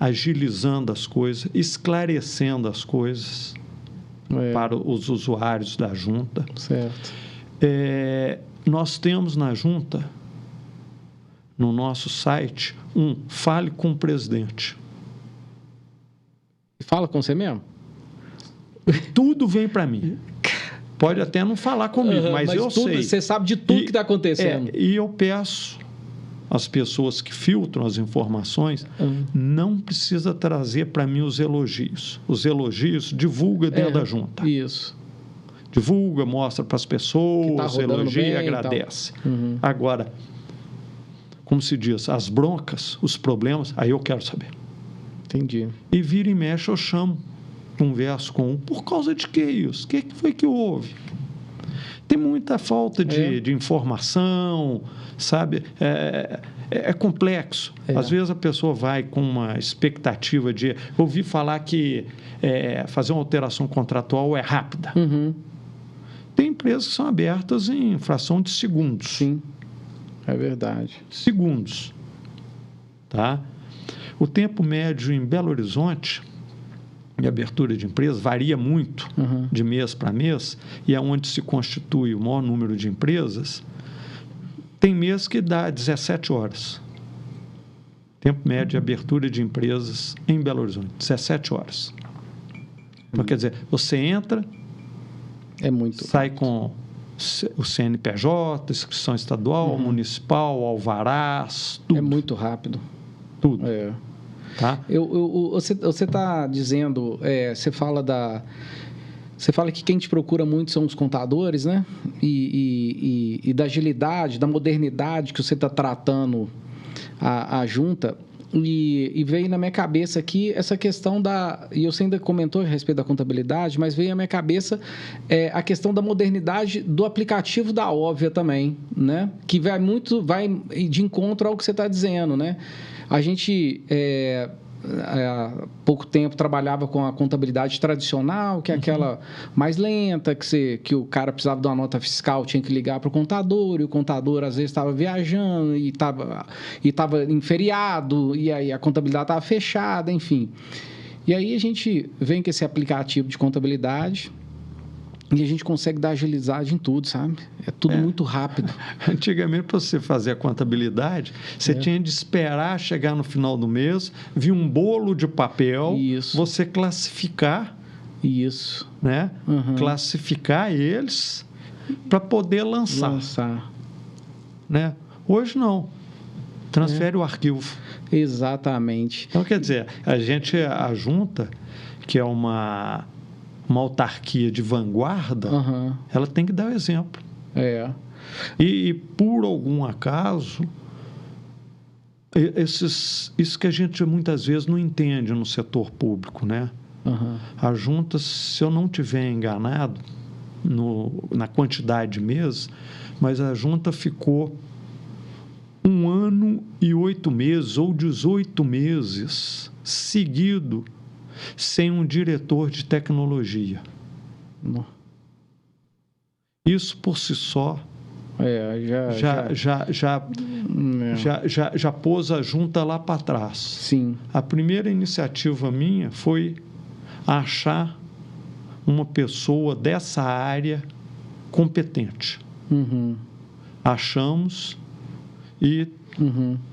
agilizando as coisas, esclarecendo as coisas para os usuários da junta. Certo. Nós temos na junta, no nosso site, Fale com o Presidente. Fala com você mesmo? Tudo vem para mim. Pode até não falar comigo, mas eu sei. Você sabe de tudo que está acontecendo. E eu peço às pessoas que filtram as informações, não precisa trazer para mim os elogios. Os elogios divulga dentro da junta. Isso. Divulga, mostra para as pessoas, elogia e agradece. Agora, como se diz, as broncas, os problemas, aí eu quero saber. Entendi. E vira e mexe, eu chamo, converso com por causa de que isso? O que foi que houve? Tem muita falta de informação, sabe? É complexo. Às vezes a pessoa vai com uma expectativa de ouvir falar que fazer uma alteração contratual é rápida. Tem empresas que são abertas em fração de segundos. Sim, é verdade. Segundos. Tá? O tempo médio em Belo Horizonte de abertura de empresas varia muito de mês para mês, e é onde se constitui o maior número de empresas. Tem mês que dá 17 horas. Tempo médio de abertura de empresas em Belo Horizonte, 17 horas. Então, quer dizer, você entra, sai com o CNPJ, inscrição estadual, municipal, alvarás, tudo. É muito rápido. Tudo. Tá? Você está dizendo, você fala que quem te procura muito são os contadores, né? E da agilidade, da modernidade que você está tratando a junta. E veio na minha cabeça aqui essa questão e você ainda comentou a respeito da contabilidade, mas veio na minha cabeça a questão da modernidade do aplicativo da Óvia também, né? Que vai de encontro ao que você está dizendo, né? A gente, há pouco tempo, trabalhava com a contabilidade tradicional, que é aquela mais lenta, que o cara precisava de uma nota fiscal, tinha que ligar para o contador, e o contador, às vezes, estava viajando e estava em feriado, e aí a contabilidade estava fechada, enfim. E aí a gente vem com esse aplicativo de contabilidade... E a gente consegue dar agilidade em tudo, sabe? É tudo muito rápido. Antigamente, para você fazer a contabilidade, você tinha de esperar chegar no final do mês, vir um bolo de papel, você classificar. Isso. Né? Classificar eles para poder lançar. Né? Hoje, não. Transfere o arquivo. Exatamente. Então, quer dizer, a junta, que é uma autarquia de vanguarda, ela tem que dar o exemplo. E por algum acaso, isso que a gente muitas vezes não entende no setor público, né? A junta, se eu não estiver enganado na quantidade de meses, mas a junta ficou ano e 8 meses ou 18 meses seguido sem um diretor de tecnologia. Isso por si só já pôs a junta lá para trás. Sim. A primeira iniciativa minha foi achar uma pessoa dessa área competente. Uhum. Achamos e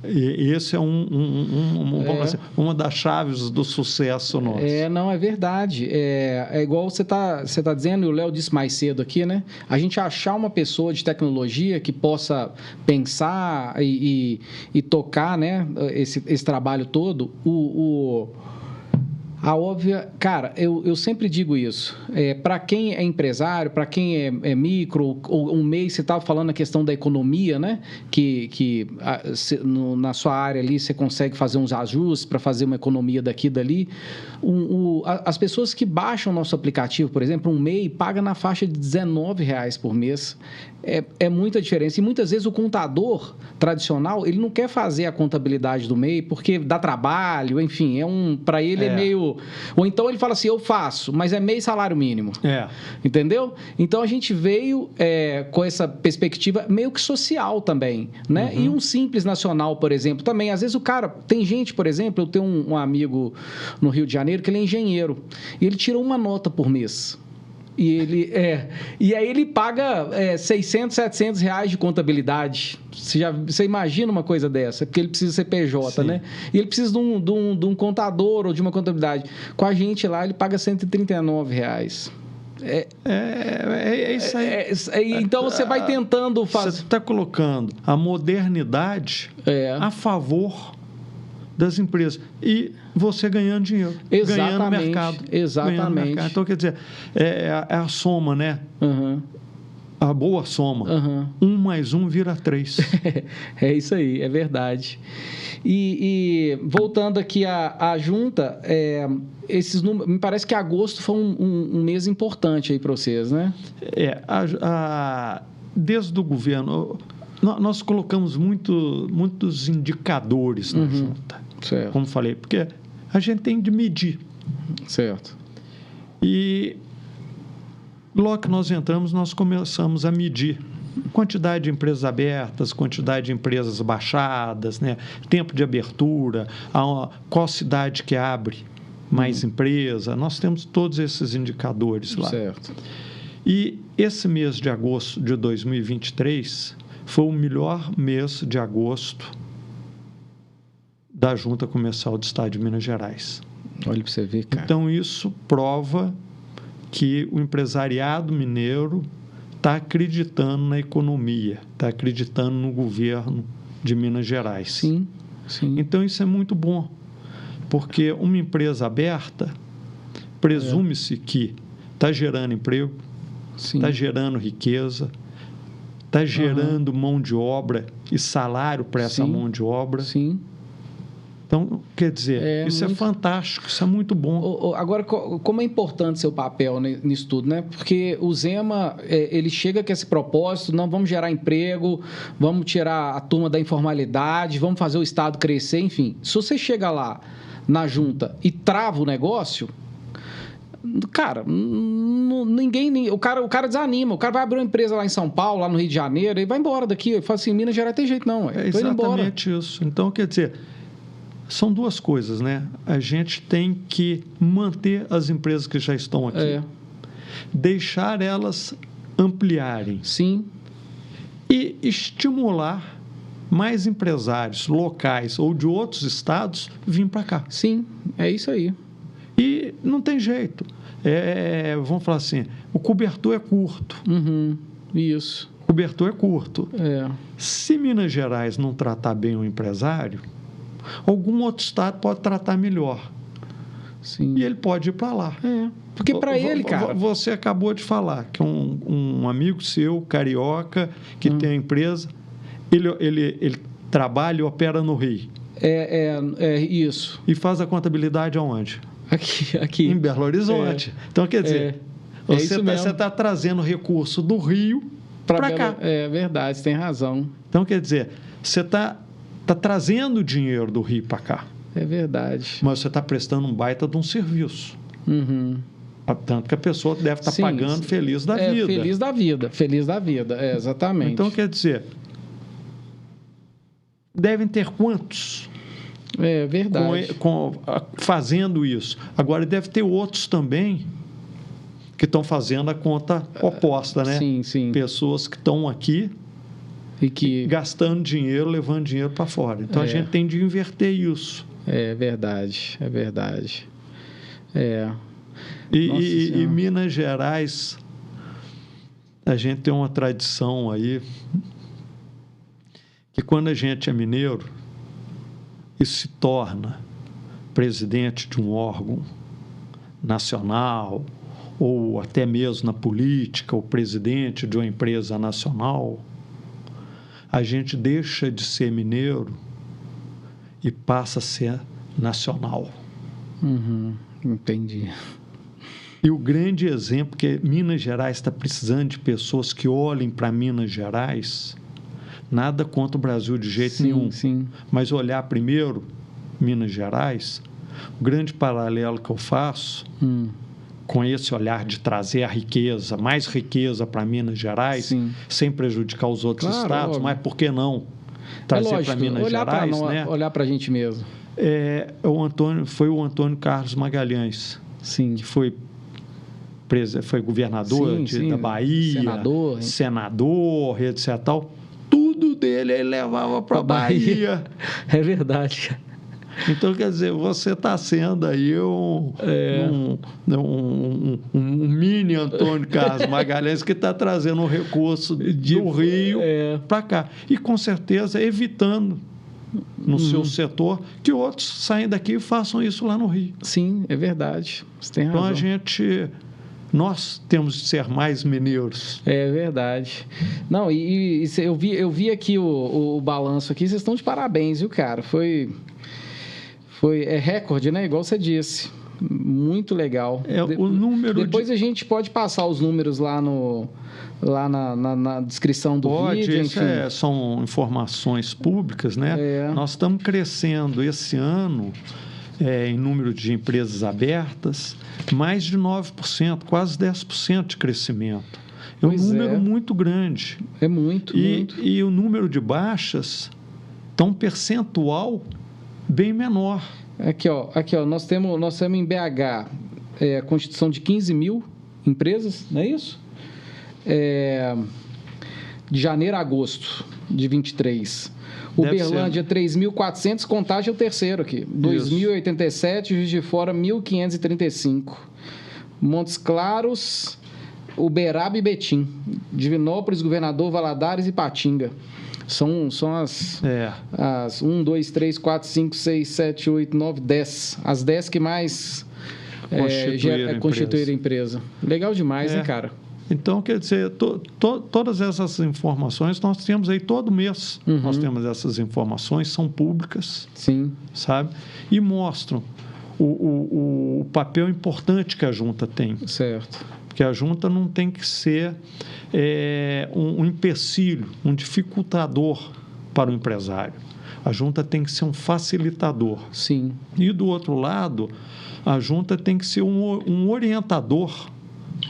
esse é uma das chaves do sucesso nosso. Não, é verdade. É igual você tá dizendo, e o Léo disse mais cedo aqui, né? A gente achar uma pessoa de tecnologia que possa pensar e tocar, né, esse trabalho todo, a óbvia, cara, eu sempre digo isso, para quem é empresário, para quem é micro, ou um MEI, você estava falando a questão da economia, né? Na sua área ali você consegue fazer uns ajustes para fazer uma economia daqui e dali. As pessoas que baixam o nosso aplicativo, por exemplo, um MEI paga na faixa de R$19 por mês. É muita diferença. E muitas vezes o contador tradicional, ele não quer fazer a contabilidade do MEI porque dá trabalho, enfim, para ele é meio... Ou então ele fala assim, eu faço, mas é meio salário mínimo. Entendeu? Então a gente veio com essa perspectiva meio que social também, né? E um Simples Nacional, por exemplo, também. Às vezes o cara... Tem gente, por exemplo, eu tenho um amigo no Rio de Janeiro que ele é engenheiro e ele tira uma nota por mês. E aí ele paga R$600, R$700 de contabilidade. Você imagina uma coisa dessa? Porque ele precisa ser PJ, sim, né? E ele precisa de um contador ou de uma contabilidade. Com a gente lá, ele paga R$139. Isso aí. Então você vai tentando fazer... Você está colocando a modernidade a favor das empresas e você ganhando dinheiro, ganhando mercado. Exatamente. Mercado. Então, quer dizer, é a soma, né? A boa soma. 1 mais 1 vira 3. É isso aí, é verdade. E voltando aqui à junta, esses números, me parece que agosto foi um mês importante aí para vocês, né? Desde o governo, nós colocamos muitos indicadores na junta. Certo. Como falei, porque a gente tem de medir. Certo. E logo que nós entramos, nós começamos a medir quantidade de empresas abertas, quantidade de empresas baixadas, né? Tempo de abertura, qual cidade que abre mais empresa. Nós temos todos esses indicadores lá. Certo. E esse mês de agosto de 2023 foi o melhor mês de agosto da Junta Comercial do Estado de Minas Gerais. Olha para você ver, cara. Então, isso prova que o empresariado mineiro está acreditando na economia, está acreditando no governo de Minas Gerais. Sim. Então, isso é muito bom, porque uma empresa aberta, presume-se que está gerando emprego, está gerando riqueza, está gerando mão de obra e salário para essa mão de obra. Sim. Então, quer dizer, isso é fantástico, isso é muito bom. Agora, como é importante seu papel nisso tudo, né? Porque o Zema, ele chega com esse propósito, não, vamos gerar emprego, vamos tirar a turma da informalidade, vamos fazer o Estado crescer, enfim. Se você chega lá na junta e trava o negócio, cara, o cara desanima. O cara vai abrir uma empresa lá em São Paulo, lá no Rio de Janeiro, e vai embora daqui. Ele fala assim, Minas Gerais tem jeito não. É exatamente isso. Então, quer dizer, são duas coisas, né? A gente tem que manter as empresas que já estão aqui. Deixar elas ampliarem. Sim. E estimular mais empresários locais ou de outros estados vir para cá. Sim, é isso aí. E não tem jeito. Vamos falar assim, o cobertor é curto. Isso. O cobertor é curto. Se Minas Gerais não tratar bem o empresário, algum outro estado pode tratar melhor. Sim. E ele pode ir para lá. Porque para ele, cara... Você acabou de falar que um amigo seu, carioca, que tem a empresa, ele trabalha e opera no Rio. Isso. E faz a contabilidade aonde? Aqui. Em Belo Horizonte. Então, quer dizer, você está trazendo recurso do Rio para cá. É verdade, você tem razão. Então, quer dizer, você está está trazendo dinheiro do Rio para cá. É verdade. Mas você está prestando um baita de um serviço. Uhum. Tanto que a pessoa deve estar pagando feliz da vida. Feliz da vida, feliz da vida, exatamente. Então, quer dizer, devem ter quantos? É verdade. Fazendo isso. Agora, deve ter outros também que estão fazendo a conta oposta, né? Sim, sim. Pessoas que estão aqui e que gastando dinheiro, levando dinheiro para fora. Então, a gente tem de inverter isso. É verdade, é verdade. E Minas Gerais, a gente tem uma tradição aí que quando a gente é mineiro e se torna presidente de um órgão nacional ou até mesmo na política, o presidente de uma empresa nacional, a gente deixa de ser mineiro e passa a ser nacional. Entendi. E o grande exemplo que Minas Gerais está precisando de pessoas que olhem para Minas Gerais, nada contra o Brasil de jeito nenhum, sim. Mas olhar primeiro Minas Gerais, o grande paralelo que eu faço com esse olhar de trazer a riqueza, mais riqueza para Minas Gerais, sem prejudicar os outros estados, mas por que não trazer para Minas Gerais? Né? Olhar para a gente mesmo. Foi o Antônio Carlos Magalhães, sim. que foi governador da Bahia, senador, etc. Tal. Tudo dele ele levava para a Bahia. É verdade. Então, quer dizer, você está sendo aí um mini Antônio Carlos Magalhães que está trazendo um recurso do Rio para cá. E, com certeza, evitando no seu setor que outros saem daqui e façam isso lá no Rio. Sim, é verdade. Você tem razão. Então, nós temos de ser mais mineiros. É verdade. Não, e eu vi aqui o balanço aqui, vocês estão de parabéns, viu, cara? Foi recorde, né? Igual você disse. Muito legal. O número Depois a gente pode passar os números lá na descrição do vídeo. Isso são informações públicas, né? Nós estamos crescendo esse ano em número de empresas abertas, mais de 9%, quase 10% de crescimento. É um número muito grande. É muito. E o número de baixas está um percentual bem menor. Aqui, ó, nós temos em BH a constituição de 15 mil empresas, não é isso? De janeiro a agosto de 23. Uberlândia, 3.400, Contagem é o terceiro aqui. 2.087, Juiz de Fora, 1.535. Montes Claros, Uberaba e Betim. Divinópolis, Governador, Valadares e Patinga. São as 1, 2, 3, 4, 5, 6, 7, 8, 9, 10. As 10 que mais constituíram a empresa. Legal demais, né, cara? Então, quer dizer, todas essas informações nós temos aí todo mês. Nós temos essas informações, são públicas. Sim. Sabe? E mostram o papel importante que a junta tem. Certo. Porque a junta não tem que ser um empecilho, um dificultador para o empresário. A junta tem que ser um facilitador. Sim. E, do outro lado, a junta tem que ser um orientador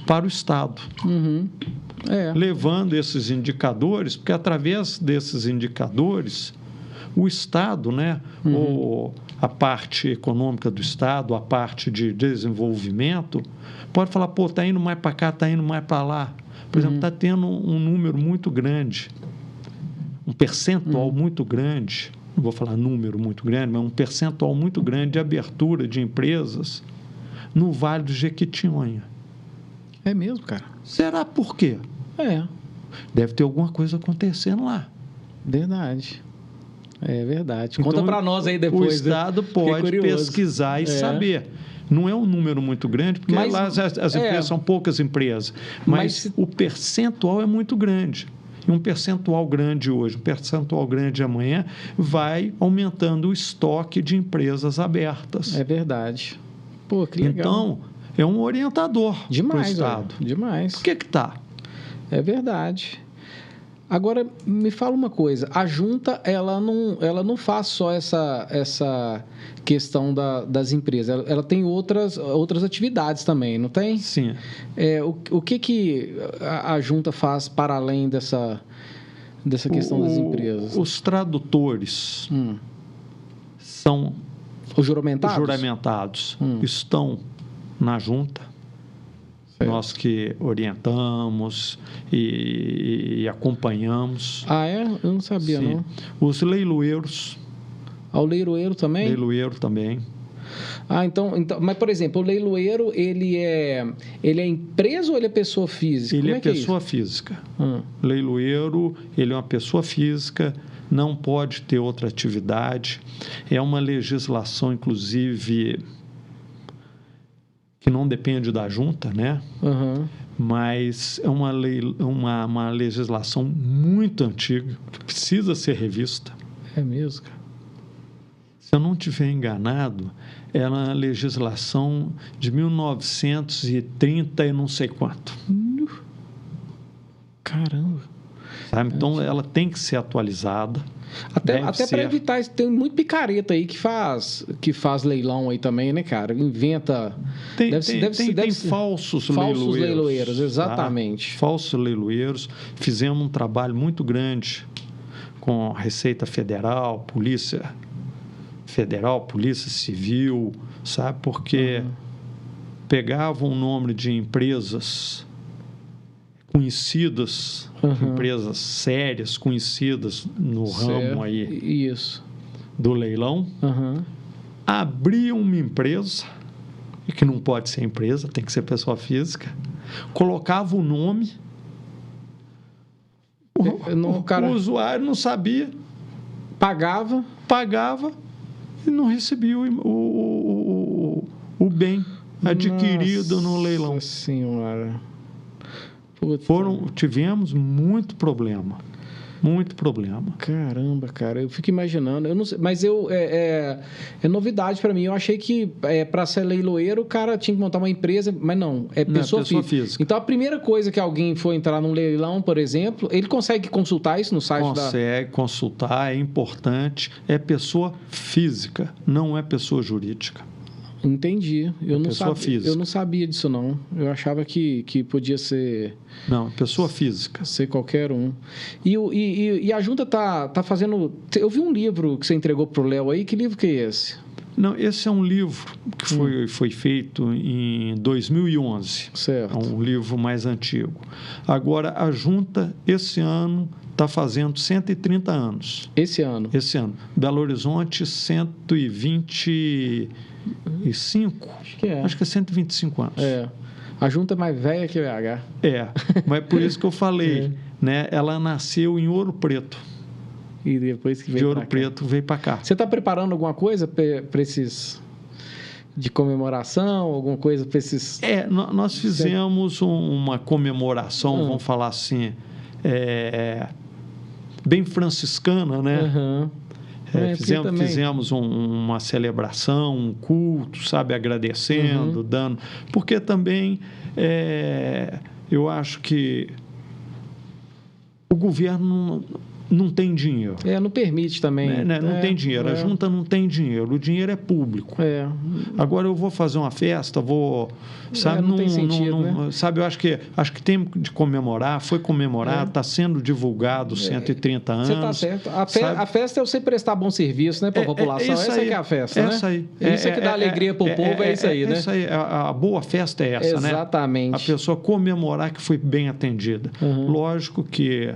para o Estado. Levando esses indicadores, porque através desses indicadores, o Estado, né, a parte econômica do Estado, a parte de desenvolvimento, pode falar, está indo mais para cá, está indo mais para lá. Por exemplo, está tendo um número muito grande, um percentual muito grande, não vou falar número muito grande, mas um percentual muito grande de abertura de empresas no Vale do Jequitinhonha. É mesmo, cara? Será por quê? Deve ter alguma coisa acontecendo lá. Verdade. É verdade. Então, conta para nós aí depois. O Estado pode pesquisar e saber. Não é um número muito grande, porque lá as empresas são poucas empresas. Mas o percentual é muito grande. E um percentual grande hoje, um percentual grande amanhã, vai aumentando o estoque de empresas abertas. É verdade. Pô, que legal. Então, é um orientador para o Estado. Demais. Por que está? É verdade. Agora, me fala uma coisa. A junta, ela não faz só essa questão das empresas. Ela tem outras atividades também, não tem? Sim. O que a junta faz para além dessa questão das empresas? Os tradutores são... Os juramentados? Os juramentados estão na junta. Certo. Nós que orientamos e acompanhamos. Ah, é? Eu não sabia, Sim. não. Os leiloeiros. O leiloeiro também? Leiloeiro também. Ah, então, mas, por exemplo, o leiloeiro, ele é empresa ou ele é pessoa física? Ele Como é pessoa física. Leiloeiro, ele é uma pessoa física, não pode ter outra atividade. É uma legislação, inclusive, que não depende da junta, né? Mas é uma legislação muito antiga, que precisa ser revista. É mesmo, cara? Se eu não estiver enganado, é uma legislação de 1930 e não sei quanto. Caramba! Sabe? Então, ela tem que ser atualizada. Até para evitar isso, tem muito picareta aí que faz leilão aí também, né, cara? Inventa... Tem falsos leiloeiros, exatamente. Tá? Falsos leiloeiros. Fizemos um trabalho muito grande com a Receita Federal, Polícia Federal, Polícia Civil, sabe? Porque pegavam o nome de empresas conhecidas, empresas sérias, conhecidas no ramo aí do leilão, abriam uma empresa, que não pode ser empresa, tem que ser pessoa física, colocava o nome, o usuário não sabia, pagava e não recebia o bem adquirido no leilão. Nossa Senhora! Tivemos muito problema. Caramba, cara, eu fico imaginando. Eu não sei, mas é novidade para mim. Eu achei que para ser leiloeiro o cara tinha que montar uma empresa, mas não, é pessoa física. Então a primeira coisa que alguém for entrar num leilão, por exemplo, ele consegue consultar isso no site Consegue consultar, é importante. É pessoa física, não é pessoa jurídica. Entendi. Eu não sabia disso, não. Eu achava que podia ser... Não, pessoa física. Ser qualquer um. E a junta tá fazendo... Eu vi um livro que você entregou pro Léo aí. Que livro que é esse? Não, esse é um livro que foi feito em 2011. Certo. É um livro mais antigo. Agora, a junta, esse ano, está fazendo 130 anos. Esse ano? Esse ano. Belo Horizonte, 125... Acho que é 125 anos. A junta é mais velha que o BH. Mas por isso que eu falei, né? Ela nasceu em Ouro Preto. E depois que veio de Ouro Preto veio para cá. Você está preparando alguma coisa para esses de comemoração, alguma coisa para esses... Nós fizemos uma comemoração, vamos falar assim, bem franciscana, né? Fizemos uma celebração, um culto, sabe, agradecendo, dando... Porque também eu acho que o governo não tem dinheiro. Não permite também. Não tem dinheiro. A junta não tem dinheiro. O dinheiro é público. Agora eu vou fazer uma festa, sabe? Não tem sentido, né? Sabe, eu acho que tem de comemorar, foi comemorado, está sendo divulgado 130 anos. Você está certo. A festa é você prestar bom serviço, né, para a população. Essa é que é a festa, né? Aí. Isso é que dá alegria para o povo, é isso aí, né? Isso aí. A boa festa é essa, né? Exatamente. A pessoa comemorar que foi bem atendida. Lógico que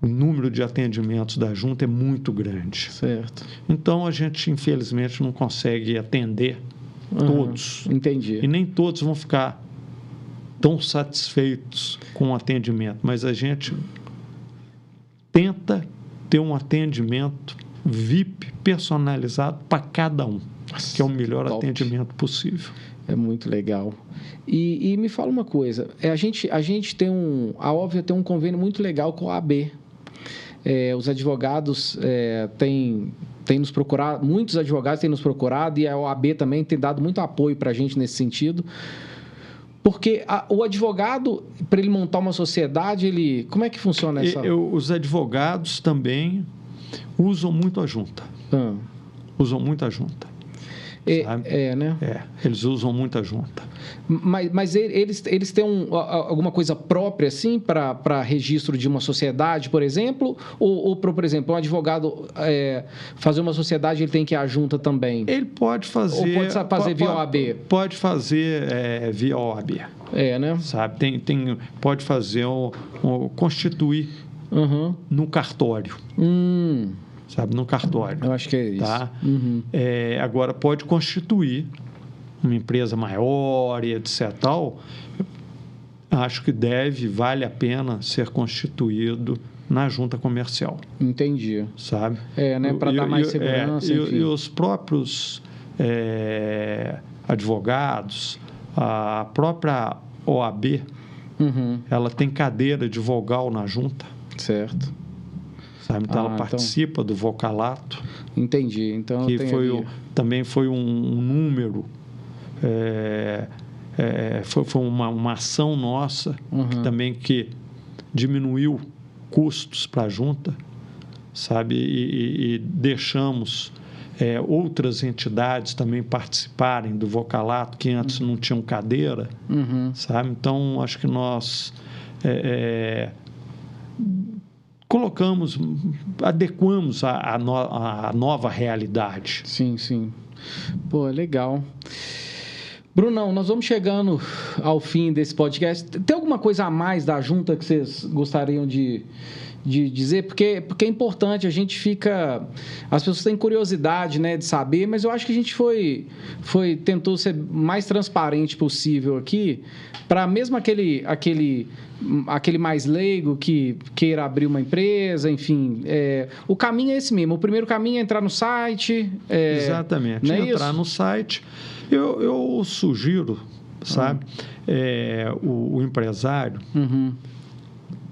o número de atendimentos da junta é muito grande. Certo. Então, a gente, infelizmente, não consegue atender todos. Entendi. E nem todos vão ficar tão satisfeitos com o atendimento, mas a gente tenta ter um atendimento VIP personalizado para cada um, que é o melhor atendimento possível. É muito legal. E me fala uma coisa, a gente tem a Óvia tem um convênio muito legal com a AB. Os advogados têm nos procurado, muitos advogados têm nos procurado, e a OAB também tem dado muito apoio para a gente nesse sentido. Porque o advogado, para ele montar uma sociedade, como é que funciona essa... Os advogados também usam muito a junta. Usam muito a junta. Né? Eles usam muito a junta. Mas eles têm alguma coisa própria, assim, para registro de uma sociedade, por exemplo? Ou por exemplo, um advogado fazer uma sociedade, ele tem que ir à junta também? Ele pode fazer... Ou pode fazer via OAB? Pode fazer via OAB. Né? Sabe? Pode fazer constituir no cartório. Sabe? No cartório. Eu acho que é isso. Tá? Agora, pode constituir uma empresa maior e etc. Tal, acho que vale a pena ser constituído na junta comercial. Entendi. Sabe? Né? Para dar mais segurança. E os próprios advogados, a própria OAB, ela tem cadeira de vogal na junta. Certo. Sabe? Então, ela participa do vocalato. Entendi. Então, que também foi um número, foi uma ação nossa que diminuiu custos para a junta, sabe? E deixamos outras entidades também participarem do vocalato que antes não tinham cadeira, sabe? Então, acho que nós adequamos a nova realidade. Sim, sim. Pô, legal. Brunão, nós vamos chegando ao fim desse podcast. Tem alguma coisa a mais da junta que vocês gostariam de dizer? Porque é importante, a gente fica... As pessoas têm curiosidade, né, de saber, mas eu acho que a gente tentou ser mais transparente possível aqui, para mesmo aquele mais leigo que queira abrir uma empresa, enfim, o caminho é esse mesmo. O primeiro caminho é entrar no site. Exatamente, não é entrar isso? no site. Eu sugiro, sabe, o empresário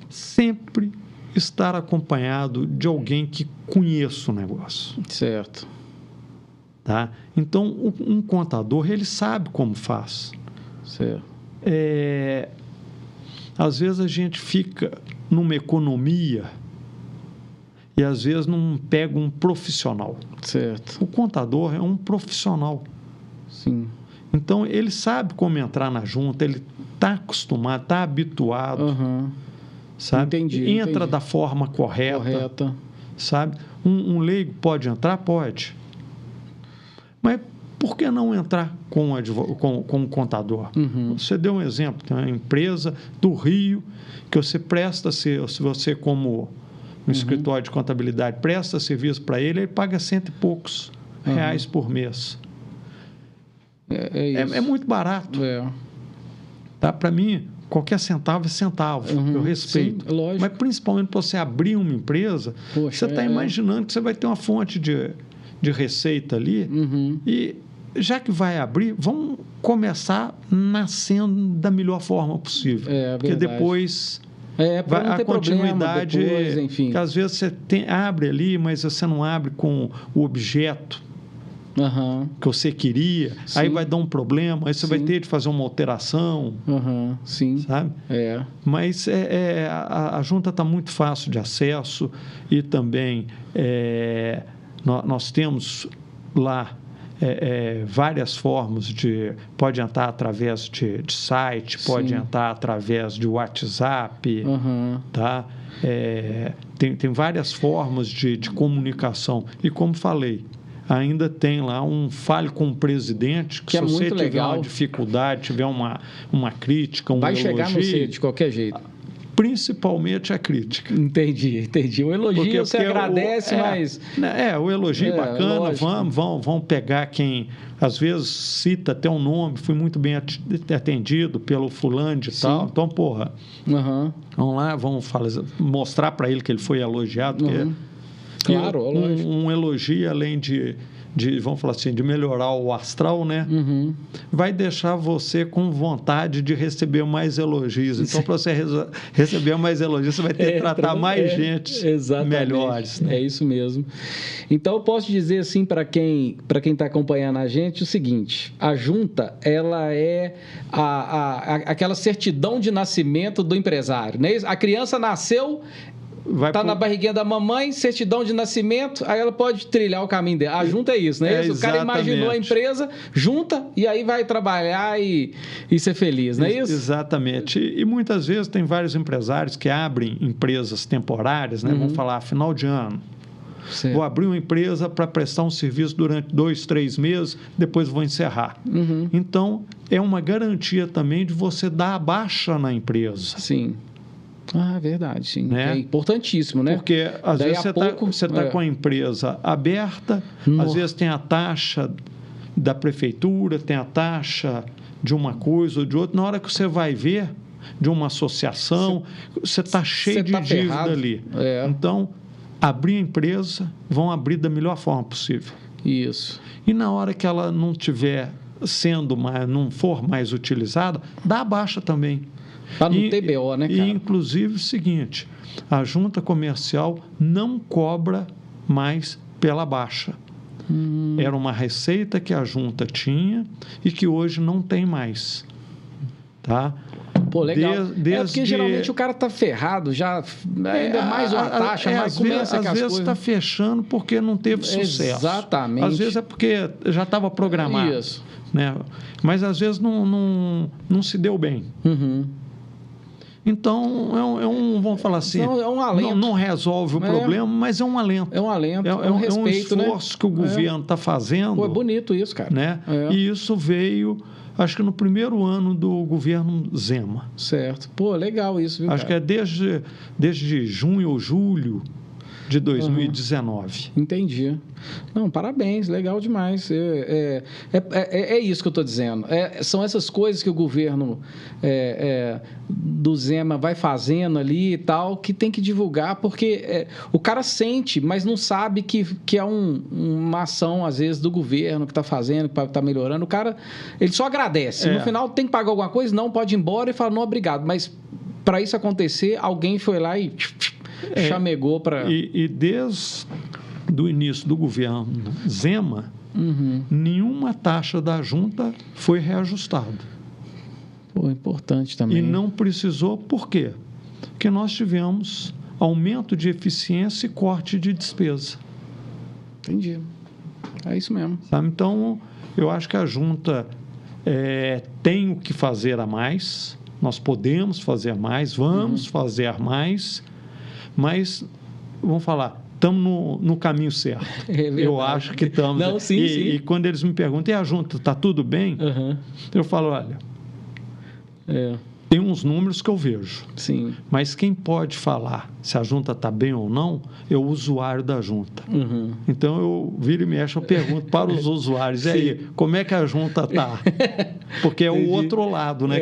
sempre estar acompanhado de alguém que conheça o negócio. Certo. Tá? Então, um contador, ele sabe como faz. Certo. Às vezes a gente fica numa economia e às vezes não pega um profissional. Certo. O contador é um profissional. Sim. Então, ele sabe como entrar na junta, ele está acostumado, está habituado, sabe? Entra da forma correta. Sabe? Um leigo pode entrar? Pode. Mas por que não entrar com um contador? Você deu um exemplo, tem uma empresa do Rio que você presta, se você como um escritório de contabilidade presta serviço para ele paga R$100 e poucos reais por mês. Isso. É muito barato. Tá? Para mim, qualquer centavo é centavo. Eu respeito. Sim, lógico. Mas principalmente para você abrir uma empresa, você está imaginando que você vai ter uma fonte de receita ali. E já que vai abrir, vamos começar nascendo da melhor forma possível. Porque depois a continuidade depois, enfim. Que às vezes você abre ali, mas você não abre com o objeto que você queria, aí vai dar um problema, aí você vai ter de fazer uma alteração, sim, sabe? Mas a junta está muito fácil de acesso e também nós temos lá várias formas pode entrar através de site, pode entrar através de WhatsApp, tá? Tem várias formas de comunicação e, como falei, ainda tem lá um fale com o presidente, que se você tiver legal. Uma dificuldade, tiver uma crítica, um elogio... Vai chegar no C de qualquer jeito. Principalmente a crítica. Entendi. O elogio você agradece, mas... o elogio é bacana, vamos pegar quem... Às vezes cita até um nome, fui muito bem atendido pelo fulano de tal. Então, porra, vamos lá, vamos mostrar para ele que ele foi elogiado, porque... Claro, um elogio, além de vamos falar assim, de melhorar o astral, né? Vai deixar você com vontade de receber mais elogios. Então, para você receber mais elogios, você vai ter que tratar mais gente melhores. Né? É isso mesmo. Então, eu posso dizer assim para quem está acompanhando a gente o seguinte: a junta, ela é aquela certidão de nascimento do empresário. Né? A criança nasceu, está na barriguinha da mamãe, certidão de nascimento, aí ela pode trilhar o caminho dela. A junta é isso, né? O cara imaginou a empresa, junta, e aí vai trabalhar e ser feliz, não é isso? Exatamente. E muitas vezes tem vários empresários que abrem empresas temporárias, né? Vamos falar final de ano. Certo. Vou abrir uma empresa para prestar um serviço durante 2, 3 meses, depois vou encerrar. Então, é uma garantia também de você dar a baixa na empresa. Sim. Verdade, sim. Né? É importantíssimo, né? Porque às vezes você está com a empresa aberta, às vezes tem a taxa da prefeitura, tem a taxa de uma coisa ou de outra. Na hora que você vai ver de uma associação, você está cheio de dívida ali. Então, abrir a empresa, vão abrir da melhor forma possível. Isso. E na hora que ela não estiver não for mais utilizada, dá a baixa também. Para não ter BO, né, cara? E, inclusive, o seguinte, a junta comercial não cobra mais pela baixa. Era uma receita que a junta tinha e que hoje não tem mais. Tá? Pô, legal. Porque geralmente o cara tá ferrado, já ainda mais uma taxa, mas começa às vezes está fechando porque não teve sucesso. Exatamente. Às vezes é porque já estava programado. Isso. Né? Mas às vezes não se deu bem. Então, vamos falar assim, é um alento. Não resolve o problema, mas é um alento. É um alento, é um respeito, um esforço que o governo está fazendo. Pô, é bonito isso, cara. Né? E isso veio, acho que no primeiro ano do governo Zema. Certo. Pô, legal isso, viu, acho cara? que é desde junho ou julho de 2019. Entendi. Não, parabéns, legal demais. É isso que eu estou dizendo. São essas coisas que o governo do Zema vai fazendo ali e tal, que tem que divulgar, porque o cara sente, mas não sabe que é uma ação, às vezes, do governo que está fazendo, que está melhorando. O cara, ele só agradece. No final, tem que pagar alguma coisa? Não, pode ir embora e fala, não, obrigado. Mas, para isso acontecer, alguém foi lá e chamegou para... E desde o início do governo Zema, nenhuma taxa da junta foi reajustada. Pô, importante também. E não precisou, por quê? Porque nós tivemos aumento de eficiência e corte de despesa. Entendi. É isso mesmo. Sabe? Então, eu acho que a junta tem o que fazer a mais, nós podemos fazer mais, vamos fazer mais, mas, vamos falar, estamos no caminho certo. Eu acho que estamos. Não, sim. E quando eles me perguntam, e a junta, está tudo bem? Eu falo, olha, tem uns números que eu vejo. Sim. Mas quem pode falar se a junta está bem ou não é o usuário da junta. Então, eu viro e mexo, eu pergunto para os usuários, e aí, como é que a junta está? Porque é o outro lado, né?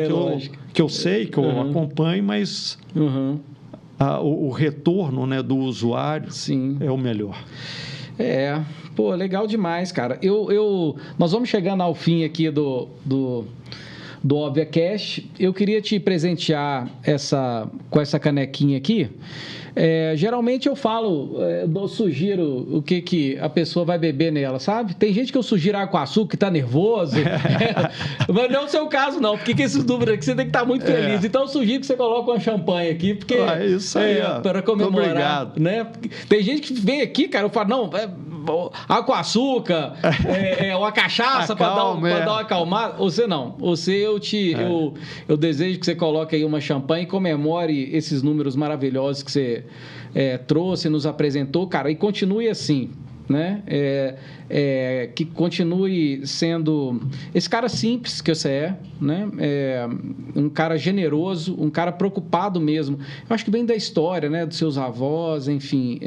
Que eu sei, que eu acompanho, mas... o retorno, né, do usuário é o melhor. Pô, legal demais, cara. Nós vamos chegando ao fim aqui do ObviaCast. Eu queria te presentear com essa canequinha aqui. Geralmente eu falo, eu sugiro o que a pessoa vai beber nela, sabe? Tem gente que eu sugiro água com açúcar, que tá nervoso. Mas não é o seu caso, não. Porque esses números aqui você tem que estar muito feliz. Então eu sugiro que você coloque uma champanhe aqui, porque isso aí, para comemorar. Obrigado. Né? Tem gente que vem aqui, cara, eu falo, não, água com açúcar, uma cachaça para dar uma acalmada. Você não. Eu desejo que você coloque aí uma champanhe e comemore esses números maravilhosos que você trouxe, nos apresentou, cara, e continue assim, né? Que continue sendo esse cara simples que você é, né? Um cara generoso, um cara preocupado mesmo. Eu acho que vem da história, né? Dos seus avós, enfim,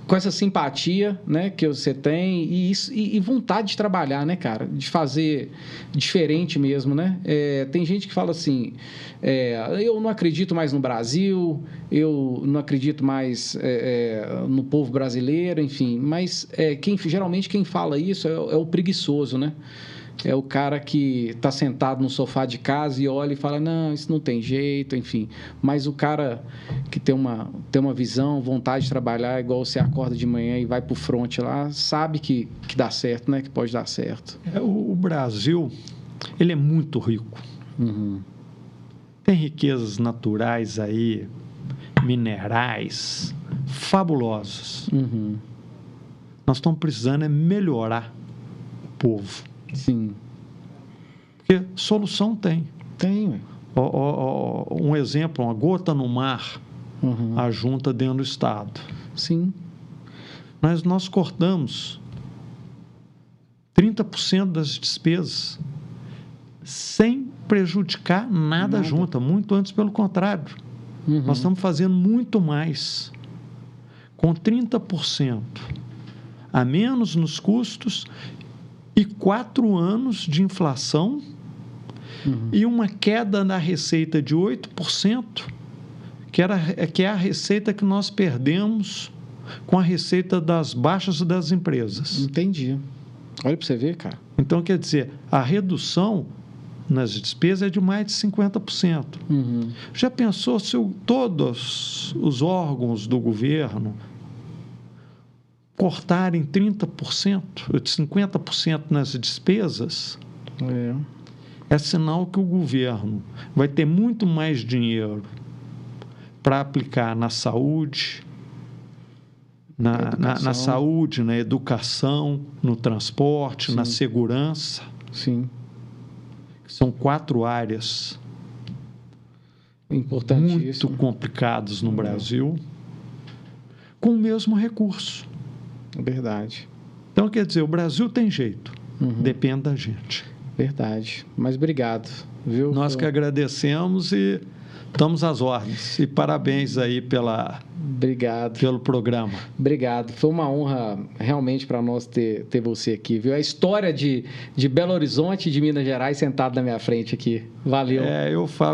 com essa simpatia, né? Que você tem e vontade de trabalhar, né, cara? De fazer diferente mesmo, né? Tem gente que fala assim, eu não acredito mais no Brasil, eu não acredito mais no povo brasileiro, enfim. enfim. Mas geralmente quem fala isso é o preguiçoso, né? É o cara que está sentado no sofá de casa e olha e fala, não, isso não tem jeito, enfim. Mas o cara que tem uma visão, vontade de trabalhar, igual você acorda de manhã e vai para o front lá, sabe que dá certo, né? Que pode dar certo. O Brasil, ele é muito rico. Uhum. Tem riquezas naturais aí, minerais, fabulosas. Uhum. Nós estamos precisando melhorar o povo. Sim. Porque solução tem. Tem. Um exemplo, uma gota no mar, a junta dentro do Estado. Sim. Mas nós cortamos 30% das despesas sem prejudicar nada a junta, muito antes pelo contrário. Nós estamos fazendo muito mais com 30% a menos nos custos e 4 anos de inflação e uma queda na receita de 8%, que é a receita que nós perdemos com a receita das baixas das empresas. Entendi. Olha para você ver, cara. Então, quer dizer, a redução nas despesas é de mais de 50%. Já pensou se todos os órgãos do governo cortarem 30%, 50% nas despesas? É sinal que o governo vai ter muito mais dinheiro para aplicar na saúde, na saúde, na educação, no transporte, Sim. na segurança. Sim. São 4 áreas muito complicadas no Brasil, com o mesmo recurso. Verdade. Então, quer dizer, o Brasil tem jeito, depende da gente. Verdade. Mas obrigado, viu? Nós que agradecemos e estamos às ordens. E parabéns aí Obrigado. Pelo programa. Obrigado. Foi uma honra realmente para nós ter você aqui, viu? A história de Belo Horizonte e de Minas Gerais sentado na minha frente aqui. Valeu.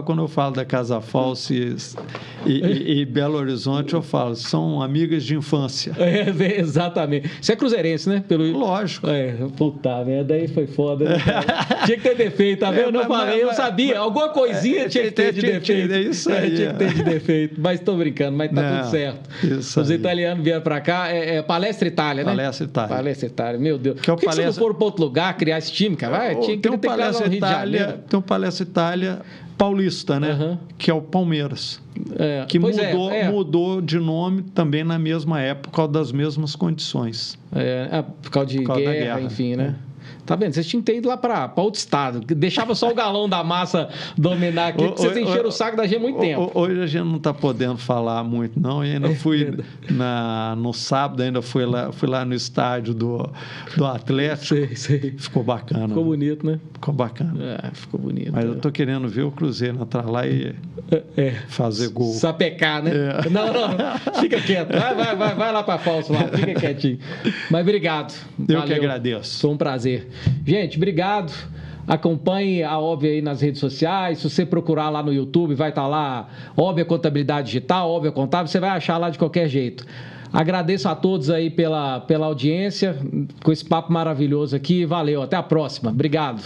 Quando eu falo da Casa Falsi e Belo Horizonte, eu falo, são amigas de infância. Exatamente. Você é cruzeirense, né? Lógico. Puta merda, aí foi foda. Né, tinha que ter defeito, tá vendo? Eu sabia. Alguma coisinha tinha que ter de defeito. É isso aí. Tinha que ter de defeito. Mas tô brincando, mas tá tudo certo. Os italianos vieram para cá, Palestra Itália, né? Palestra Itália, meu Deus. Por que você não foram para outro lugar criar esse time, cara? Tinha que ter Palestra no Rio de Janeiro. Tem um Palestra Itália paulista, né? Que é o Palmeiras. Que mudou de nome também na mesma época, por causa das mesmas condições. Por causa de guerra, enfim, né? Tá vendo? Vocês tinham que ter ido lá para outro estado. Deixava só o galão da massa dominar aqui, porque vocês encheram o saco da gente há muito tempo. Hoje a gente não está podendo falar muito, não. E ainda fui no sábado, ainda fui lá no estádio do Atlético. Sei. Ficou bacana. Ficou bonito, né? Ficou bacana. Ficou bonito. Mas eu tô querendo ver o Cruzeiro entrar lá e fazer gol. Sapecar, né? Não. Fica quieto. Vai lá para falso lá. Fica quietinho. Mas obrigado. Eu que agradeço. Foi um prazer. Gente, obrigado. Acompanhe a Óbvia aí nas redes sociais. Se você procurar lá no YouTube, vai estar lá Óbvia Contabilidade Digital, Óbvia Contábil, você vai achar lá de qualquer jeito. Agradeço a todos aí pela audiência, com esse papo maravilhoso aqui. Valeu, até a próxima. Obrigado.